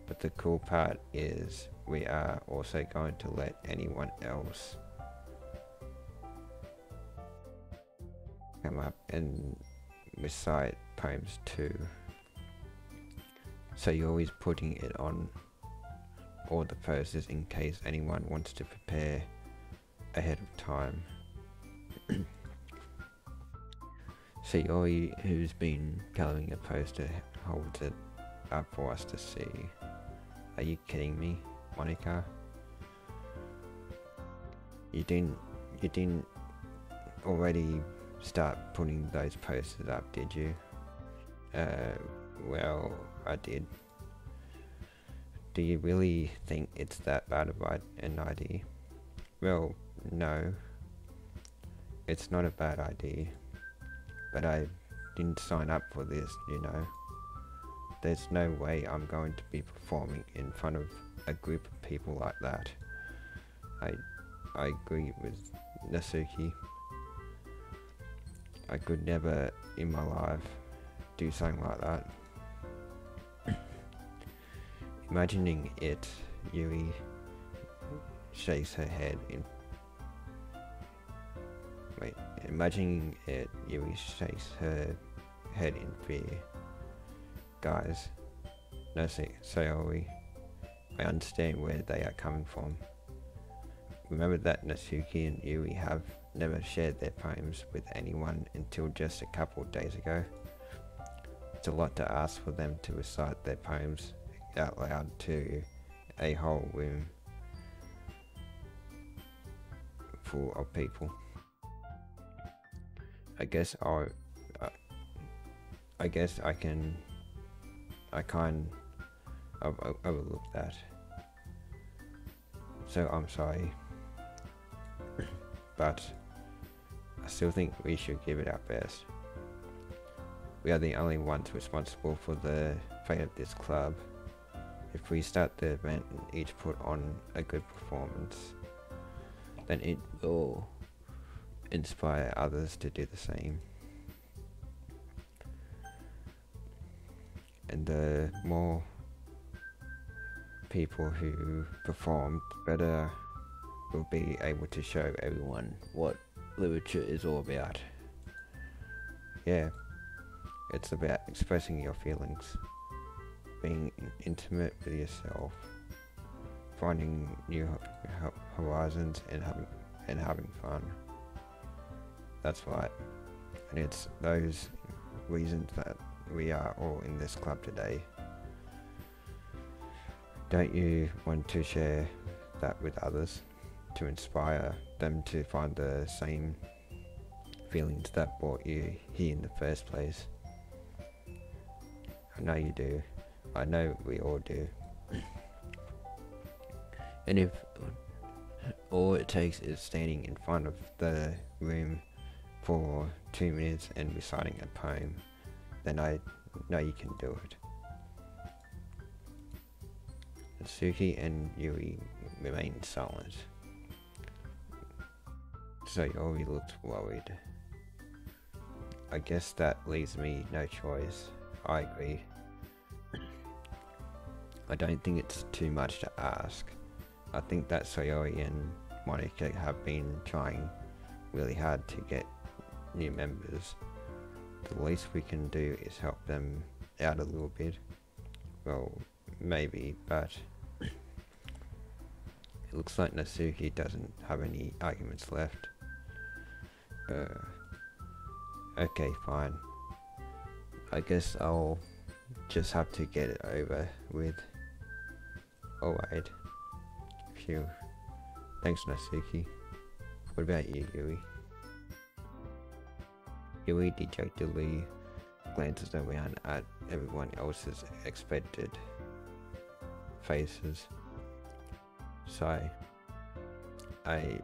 But the cool part is we are also going to let anyone else come up and recite poems too. So you're always putting it on all the posters in case anyone wants to prepare ahead of time. Sayori, who's been colouring a poster, holds it up for us to see. Are you kidding me, Monika? You didn't already start putting those posters up, did you? Well, I did. Do you really think it's that bad of an idea? Well, no. It's not a bad idea. But I didn't sign up for this, you know. There's no way I'm going to be performing in front of a group of people like that. I agree with Natsuki. I could never in my life do something like that. Imagining it, Yui shakes her head in... Wait, imagining it, Yui shakes her head in fear. Guys, no, Sayori, I understand where they are coming from. Remember that Natsuki and Yui have never shared their poems with anyone until just a couple of days ago. It's a lot to ask for them to recite their poems out loud to a whole room full of people. I guess I can't overlook that. So I'm sorry, but I still think we should give it our best. We are the only ones responsible for the fate of this club. If we start the event and each put on a good performance, then it will inspire others to do the same. And the more people who perform, the better we'll be able to show everyone what literature is all about. Yeah, it's about expressing your feelings, being intimate with yourself, finding new horizons and having fun. That's right, and it's those reasons that we are all in this club today. Don't you want to share that with others, to inspire them to find the same feelings that brought you here in the first place? I know you do. I know we all do. And if all it takes is standing in front of the room for 2 minutes and reciting a poem, then I know you can do it. Suki and Yui remained silent. Sayori looked worried. I guess that leaves me no choice. I agree. I don't think it's too much to ask. I think that Sayori and Monika have been trying really hard to get new members. The least we can do is help them out a little bit. Well, maybe, but it looks like Natsuki doesn't have any arguments left. Okay, fine. I guess I'll just have to get it over with. Alright. Phew. Thanks, Natsuki. What about you, Yui? Yui dejectedly glances around at everyone else's expected faces. So, I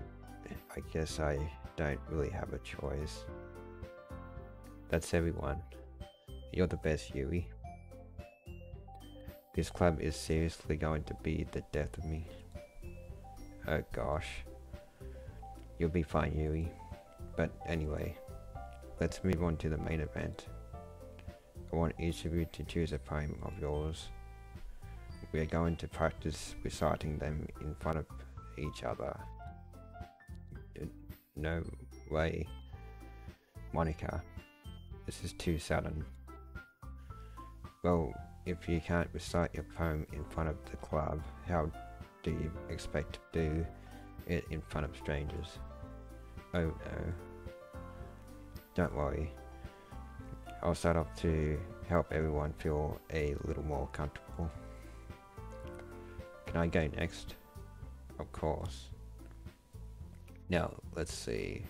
guess I don't really have a choice. That's everyone. You're the best, Yui. This club is seriously going to be the death of me. Oh gosh. You'll be fine, Yui. But anyway, let's move on to the main event. I want each of you to choose a poem of yours. We are going to practice reciting them in front of each other. No way. Monika, this is too sudden. Well, if you can't recite your poem in front of the club, how do you expect to do it in front of strangers? Oh no. Don't worry. I'll start off to help everyone feel a little more comfortable. Can I go next? Of course. Now, let's see.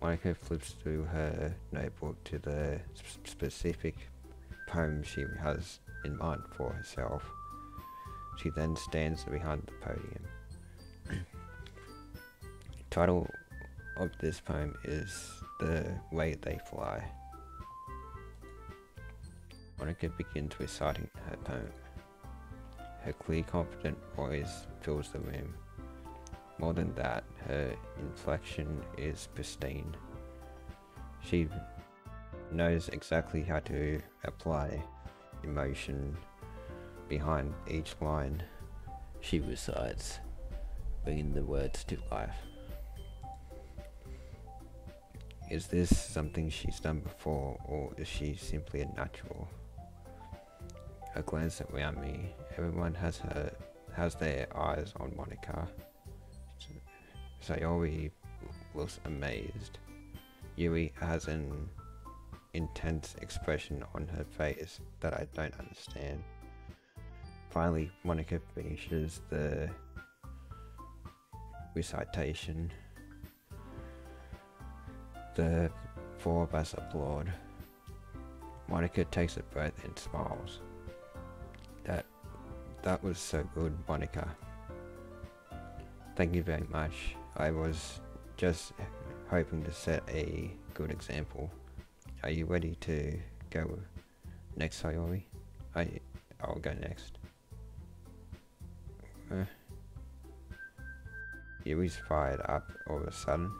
Monika flips through her notebook to the specific poem she has in mind for herself. She then stands behind the podium. Title of this poem is The Way They Fly. Monika begins reciting her poem. Her clear, confident voice fills the room. More than that, her inflection is pristine. She knows exactly how to apply emotion behind each line she recites, bringing the words to life. Is this something she's done before, or is she simply a natural? I glance around me. Everyone has their eyes on Monika. Sayori looks amazed. Yui has an intense expression on her face that I don't understand. Finally, Monika finishes the recitation. The four of us applaud. Monika takes a breath and smiles. That was so good, Monika. Thank you very much. I was just hoping to set a good example. Are you ready to go next, Sayori? I'll go next. Yui's fired up all of a sudden.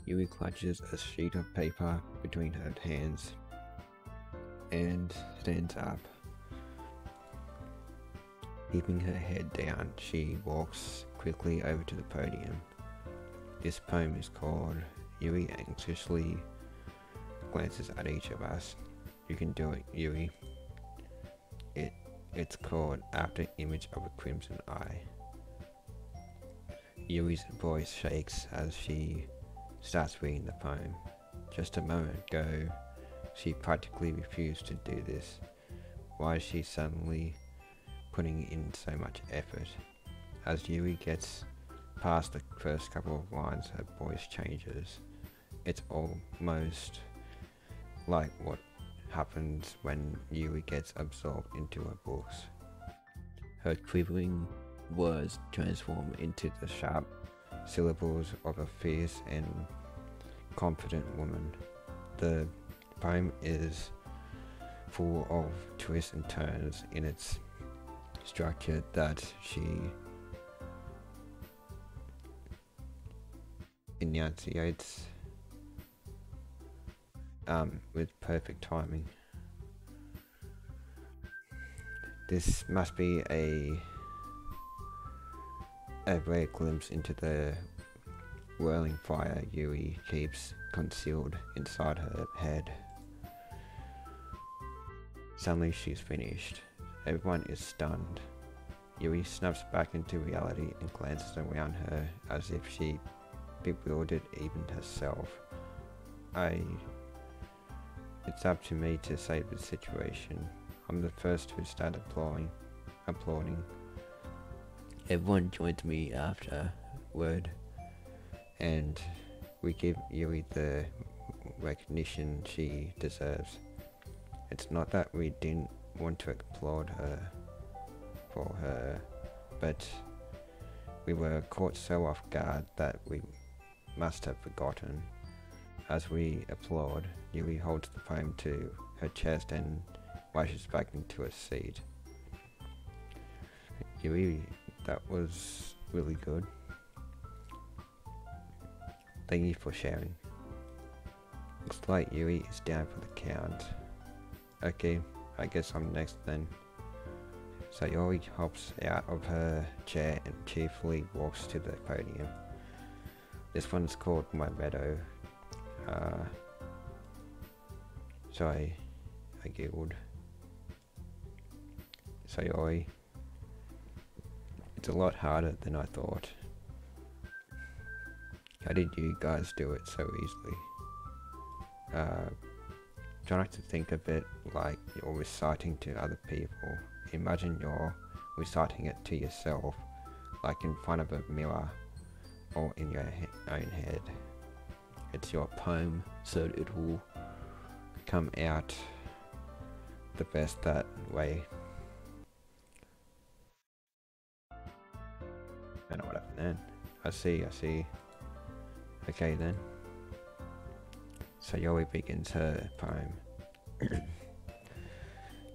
Yui clutches a sheet of paper between her hands and stands up. Keeping her head down, she walks quickly over to the podium. This poem is called Yui anxiously glances at each of us. You can do it, Yui. It's called After Image of a Crimson Eye. Yui's voice shakes as she starts reading the poem. Just a moment ago, she practically refused to do this. Why is she suddenly putting in so much effort? As Yui gets past the first couple of lines, her voice changes. It's almost like what happens when Yui gets absorbed into her books. Her quivering words transform into the sharp syllables of a fierce and confident woman. The poem is full of twists and turns in its structure that she enunciates with perfect timing. This must be a rare glimpse into the whirling fire Yui keeps concealed inside her head. Suddenly she's finished. Everyone is stunned. Yui snaps back into reality and glances around her as if she bewildered even herself. It's up to me to save the situation. I'm the first who started applauding. Everyone joined me afterward, and we give Yui the recognition she deserves. It's not that we didn't want to applaud her for her, but we were caught so off guard that we must have forgotten. As we applaud, Yui holds the poem to her chest and rushes back into her seat. Yui, that was really good. Thank you for sharing. Looks like Yui is down for the count. Okay, I guess I'm next then. Sayori hops out of her chair and cheerfully walks to the podium. This one's called My Meadow. Sorry, I giggled. Sayori, it's a lot harder than I thought. How did you guys do it so easily? Try not to think of it like you're reciting to other people. Imagine you're reciting it to yourself, like in front of a mirror or in your own head. It's your poem, so it will come out the best that way. I don't know what happened then. I see. Okay then. Sayori begins her poem.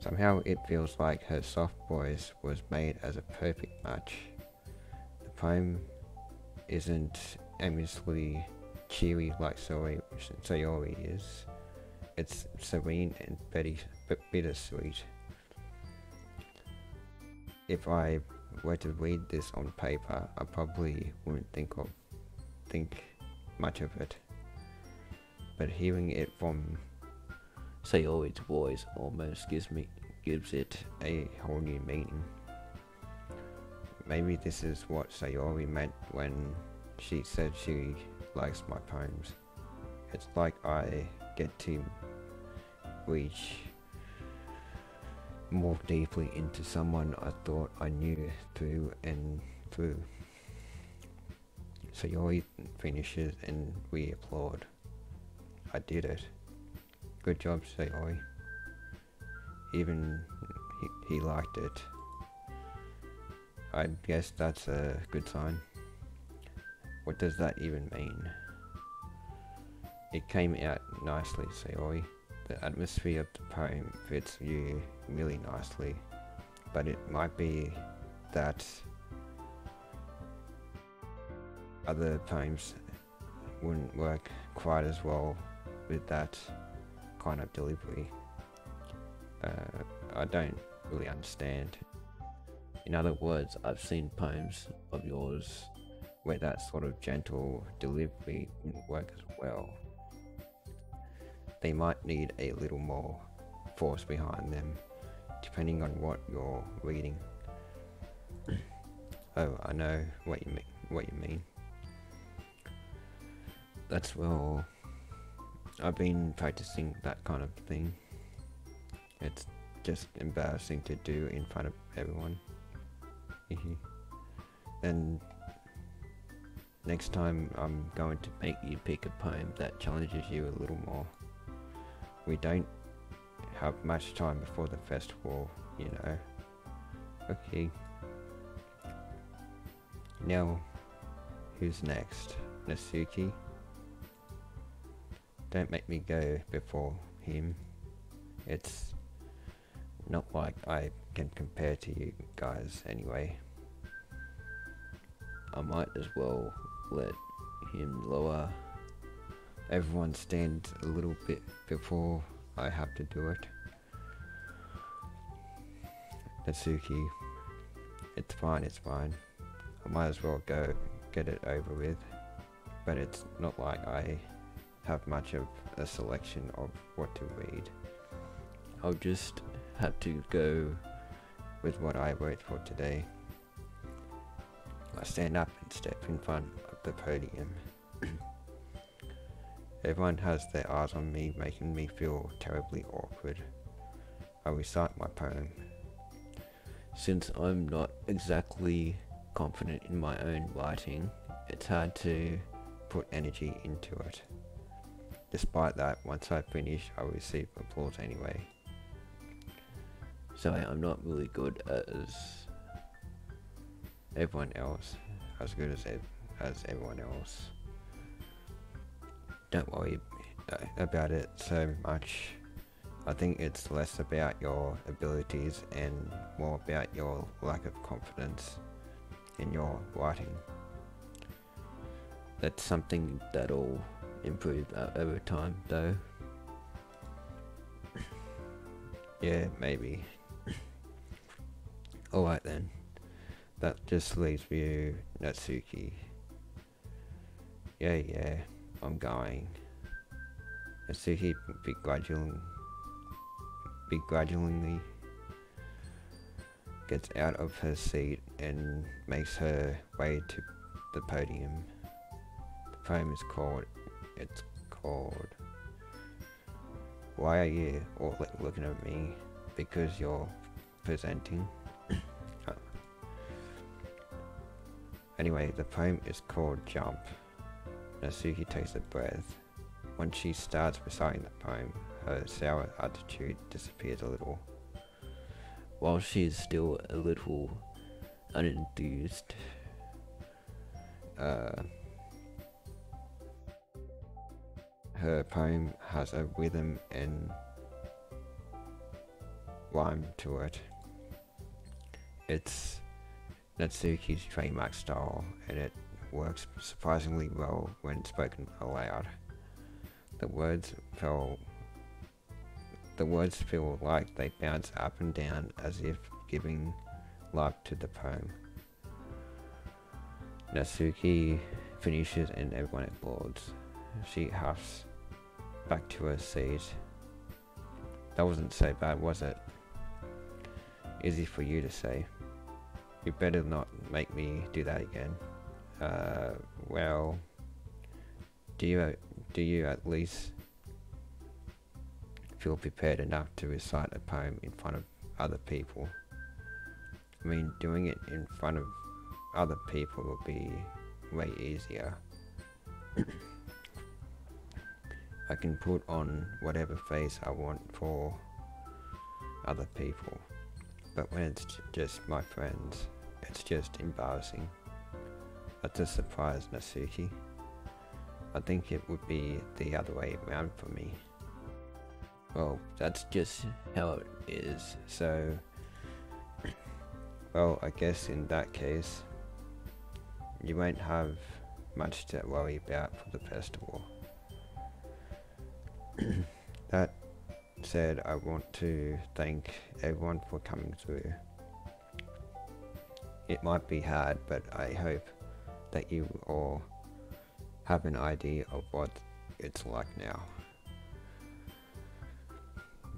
Somehow it feels like her soft voice was made as a perfect match. The poem isn't aimlessly cheery like Sayori is. It's serene and bittersweet. If I were to read this on paper, I probably wouldn't think much of it. But hearing it from Sayori's voice almost gives it a whole new meaning. Maybe this is what Sayori meant when she said she likes my poems. It's like I get to reach more deeply into someone I thought I knew through and through. Sayori finishes and we applaud. I did it. Good job, Sayori. Even he liked it. I guess that's a good sign. What does that even mean? It came out nicely, Sayori. The atmosphere of the poem fits you really nicely, but it might be that other poems wouldn't work quite as well with that kind of delivery. I don't really understand. In other words, I've seen poems of yours where that sort of gentle delivery wouldn't work as well. They might need a little more force behind them, depending on what you're reading. Oh, I know what you mean. That's well. I've been practicing that kind of thing. It's just embarrassing to do in front of everyone. And next time I'm going to make you pick a poem that challenges you a little more. We don't have much time before the festival, you know. Okay. Now, who's next? Natsuki? Don't make me go before him. It's not like I can compare to you guys anyway. I might as well let him lower. Everyone stands a little bit before I have to do it. Natsuki, it's fine. I might as well go get it over with. But it's not like I have much of a selection of what to read. I'll just have to go with what I wrote for today. I stand up and step in front of the podium. Everyone has their eyes on me, making me feel terribly awkward. I recite my poem. Since I'm not exactly confident in my own writing, it's hard to put energy into it. Despite that, once I finish, I receive applause anyway. So I'm not really good as everyone else, as good as everyone else. Don't worry about it so much. I think it's less about your abilities and more about your lack of confidence in your writing. That's something that'll improve over time, though. Yeah, maybe. Alright then. That just leaves you, Natsuki. Yeah, I'm going. Natsuki begrudgingly gets out of her seat and makes her way to the podium. The poem is called, Why Are You All Looking at Me? Because You're Presenting. Anyway, the poem is called Jump. Natsuki takes a breath. When she starts reciting the poem, her sour attitude disappears a little. While she is still a little unenthused, her poem has a rhythm and rhyme to it. It's Natsuki's trademark style, and it works surprisingly well when spoken aloud. The words feel like they bounce up and down as if giving life to the poem. Natsuki finishes and everyone applauds. She huffs back to her seat. That wasn't so bad, was it? Easy for you to say. You better not make me do that again. Well, do you at least feel prepared enough to recite a poem in front of other people? I mean, doing it in front of other people will be way easier. I can put on whatever face I want for other people, but when it's just my friends, it's just embarrassing. That's a surprise, Natsuki. I think it would be the other way around for me. Well, that's just how it is, so... Well, I guess in that case, you won't have much to worry about for the festival. That said, I want to thank everyone for coming through. It might be hard, but I hope that you all have an idea of what it's like now.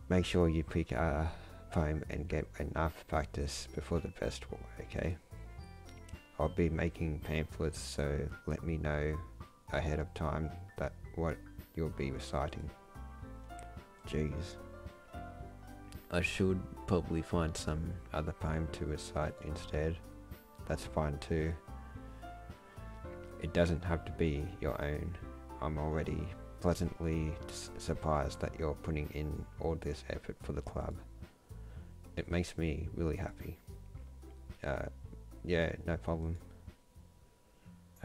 Make sure you pick a poem and get enough practice before the festival, okay? I'll be making pamphlets, so let me know ahead of time that what you'll be reciting. Jeez. I should probably find some other poem to recite instead. That's fine too. It doesn't have to be your own. I'm already pleasantly surprised that you're putting in all this effort for the club. It makes me really happy. Yeah, no problem.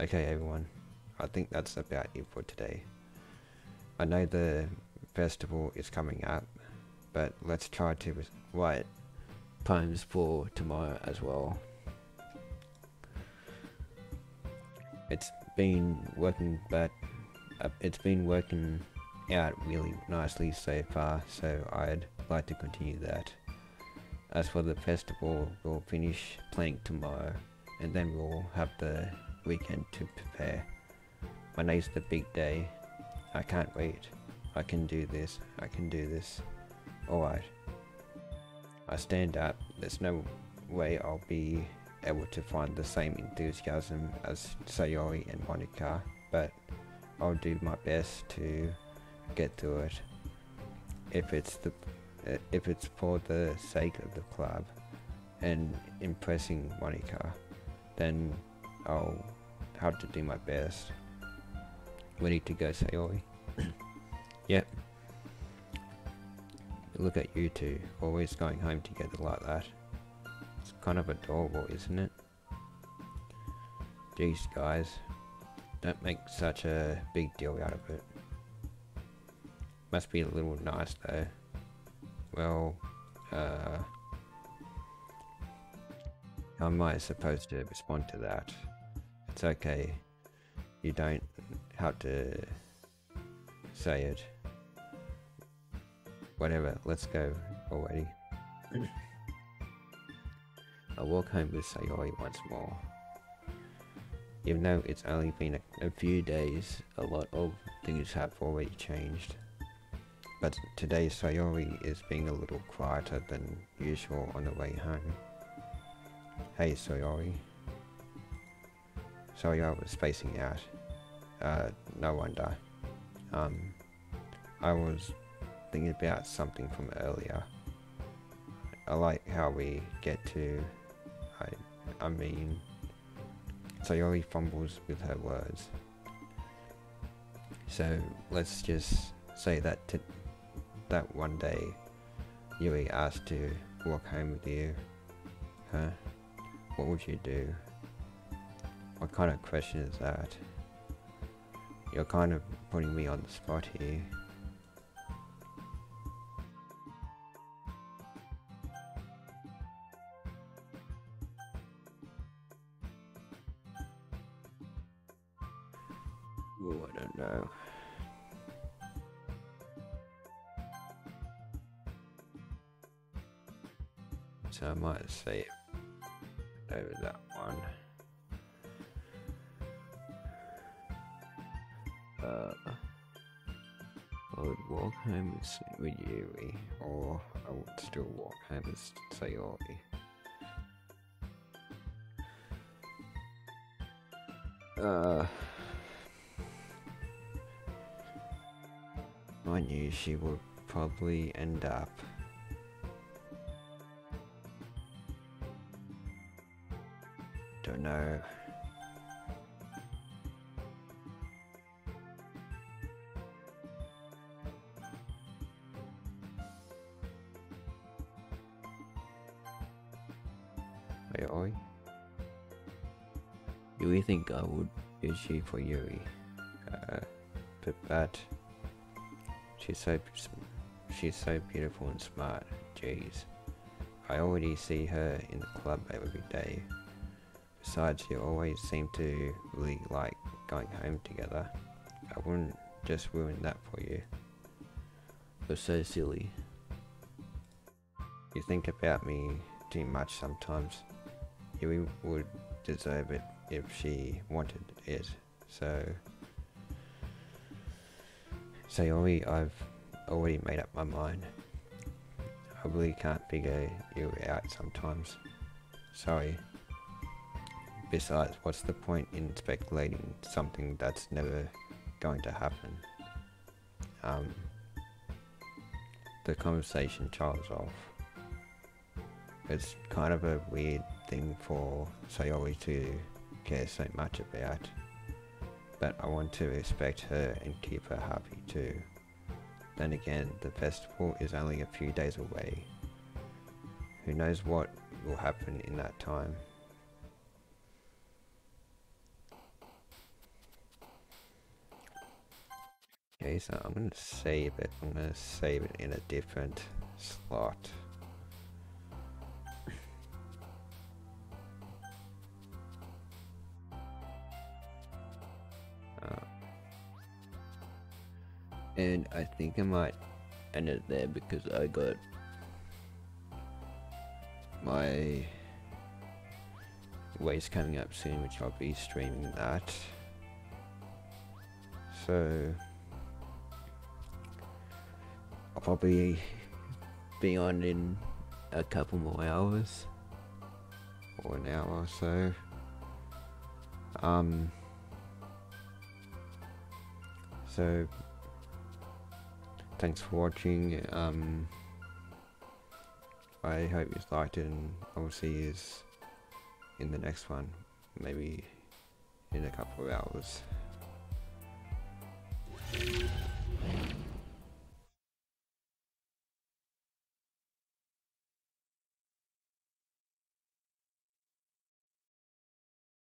Okay everyone, I think that's about it for today. I know the festival is coming up, but let's try to write poems for tomorrow as well. It's been working out really nicely so far, so I'd like to continue that. As for the festival, we'll finish playing tomorrow, and then we'll have the weekend to prepare. Monday's the big day. I can't wait. I can do this. Alright. I stand up. There's no way I'll be able to find the same enthusiasm as Sayori and Monika, but I'll do my best to get through it. If it's for the sake of the club and impressing Monika, then I'll have to do my best. We need to go, Sayori. Yep. Look at you two, always going home together like that. It's kind of adorable, isn't it? Jeez, guys. Don't make such a big deal out of it. Must be a little nice though. Well, how am I supposed to respond to that? It's okay. You don't have to say it. Whatever, let's go already. I walk home with Sayori once more. Even though it's only been a few days, a lot of things have already changed. But today Sayori is being a little quieter than usual on the way home. Hey Sayori. Sorry, I was spacing out. No wonder. I was thinking about something from earlier. I like how we get to... I mean... Sayori fumbles with her words. So, let's just say that that one day Yui asked to walk home with you. Huh? What would you do? What kind of question is that? You're kind of putting me on the spot here. Oh, I don't know. So I might say over that one. I would walk home with Yui, or I would still walk home with Sayori. I knew she would probably end up don't know. Oi. Do we think I would use you for Yuri? But she's so beautiful and smart. Jeez, I already see her in the club every day. Besides, you always seem to really like going home together. I wouldn't just ruin that for you. You're so silly. You think about me too much sometimes. Yui would deserve it if she wanted it. So, Sayori, I've already made up my mind. I really can't figure you out sometimes. Sorry. Besides, what's the point in speculating something that's never going to happen? The conversation trails off. It's kind of a weird thing for Sayori to care so much about, but I want to respect her and keep her happy too. Then again, the festival is only a few days away. Who knows what will happen in that time? Okay, so I'm gonna save it. I'm gonna save it in a different slot. And I think I might end it there because I got my race coming up soon, which I'll be streaming that. So I'll probably be on in a couple more hours. Or an hour or so. So thanks for watching. I hope you liked it, and I will see you in the next one, maybe in a couple of hours.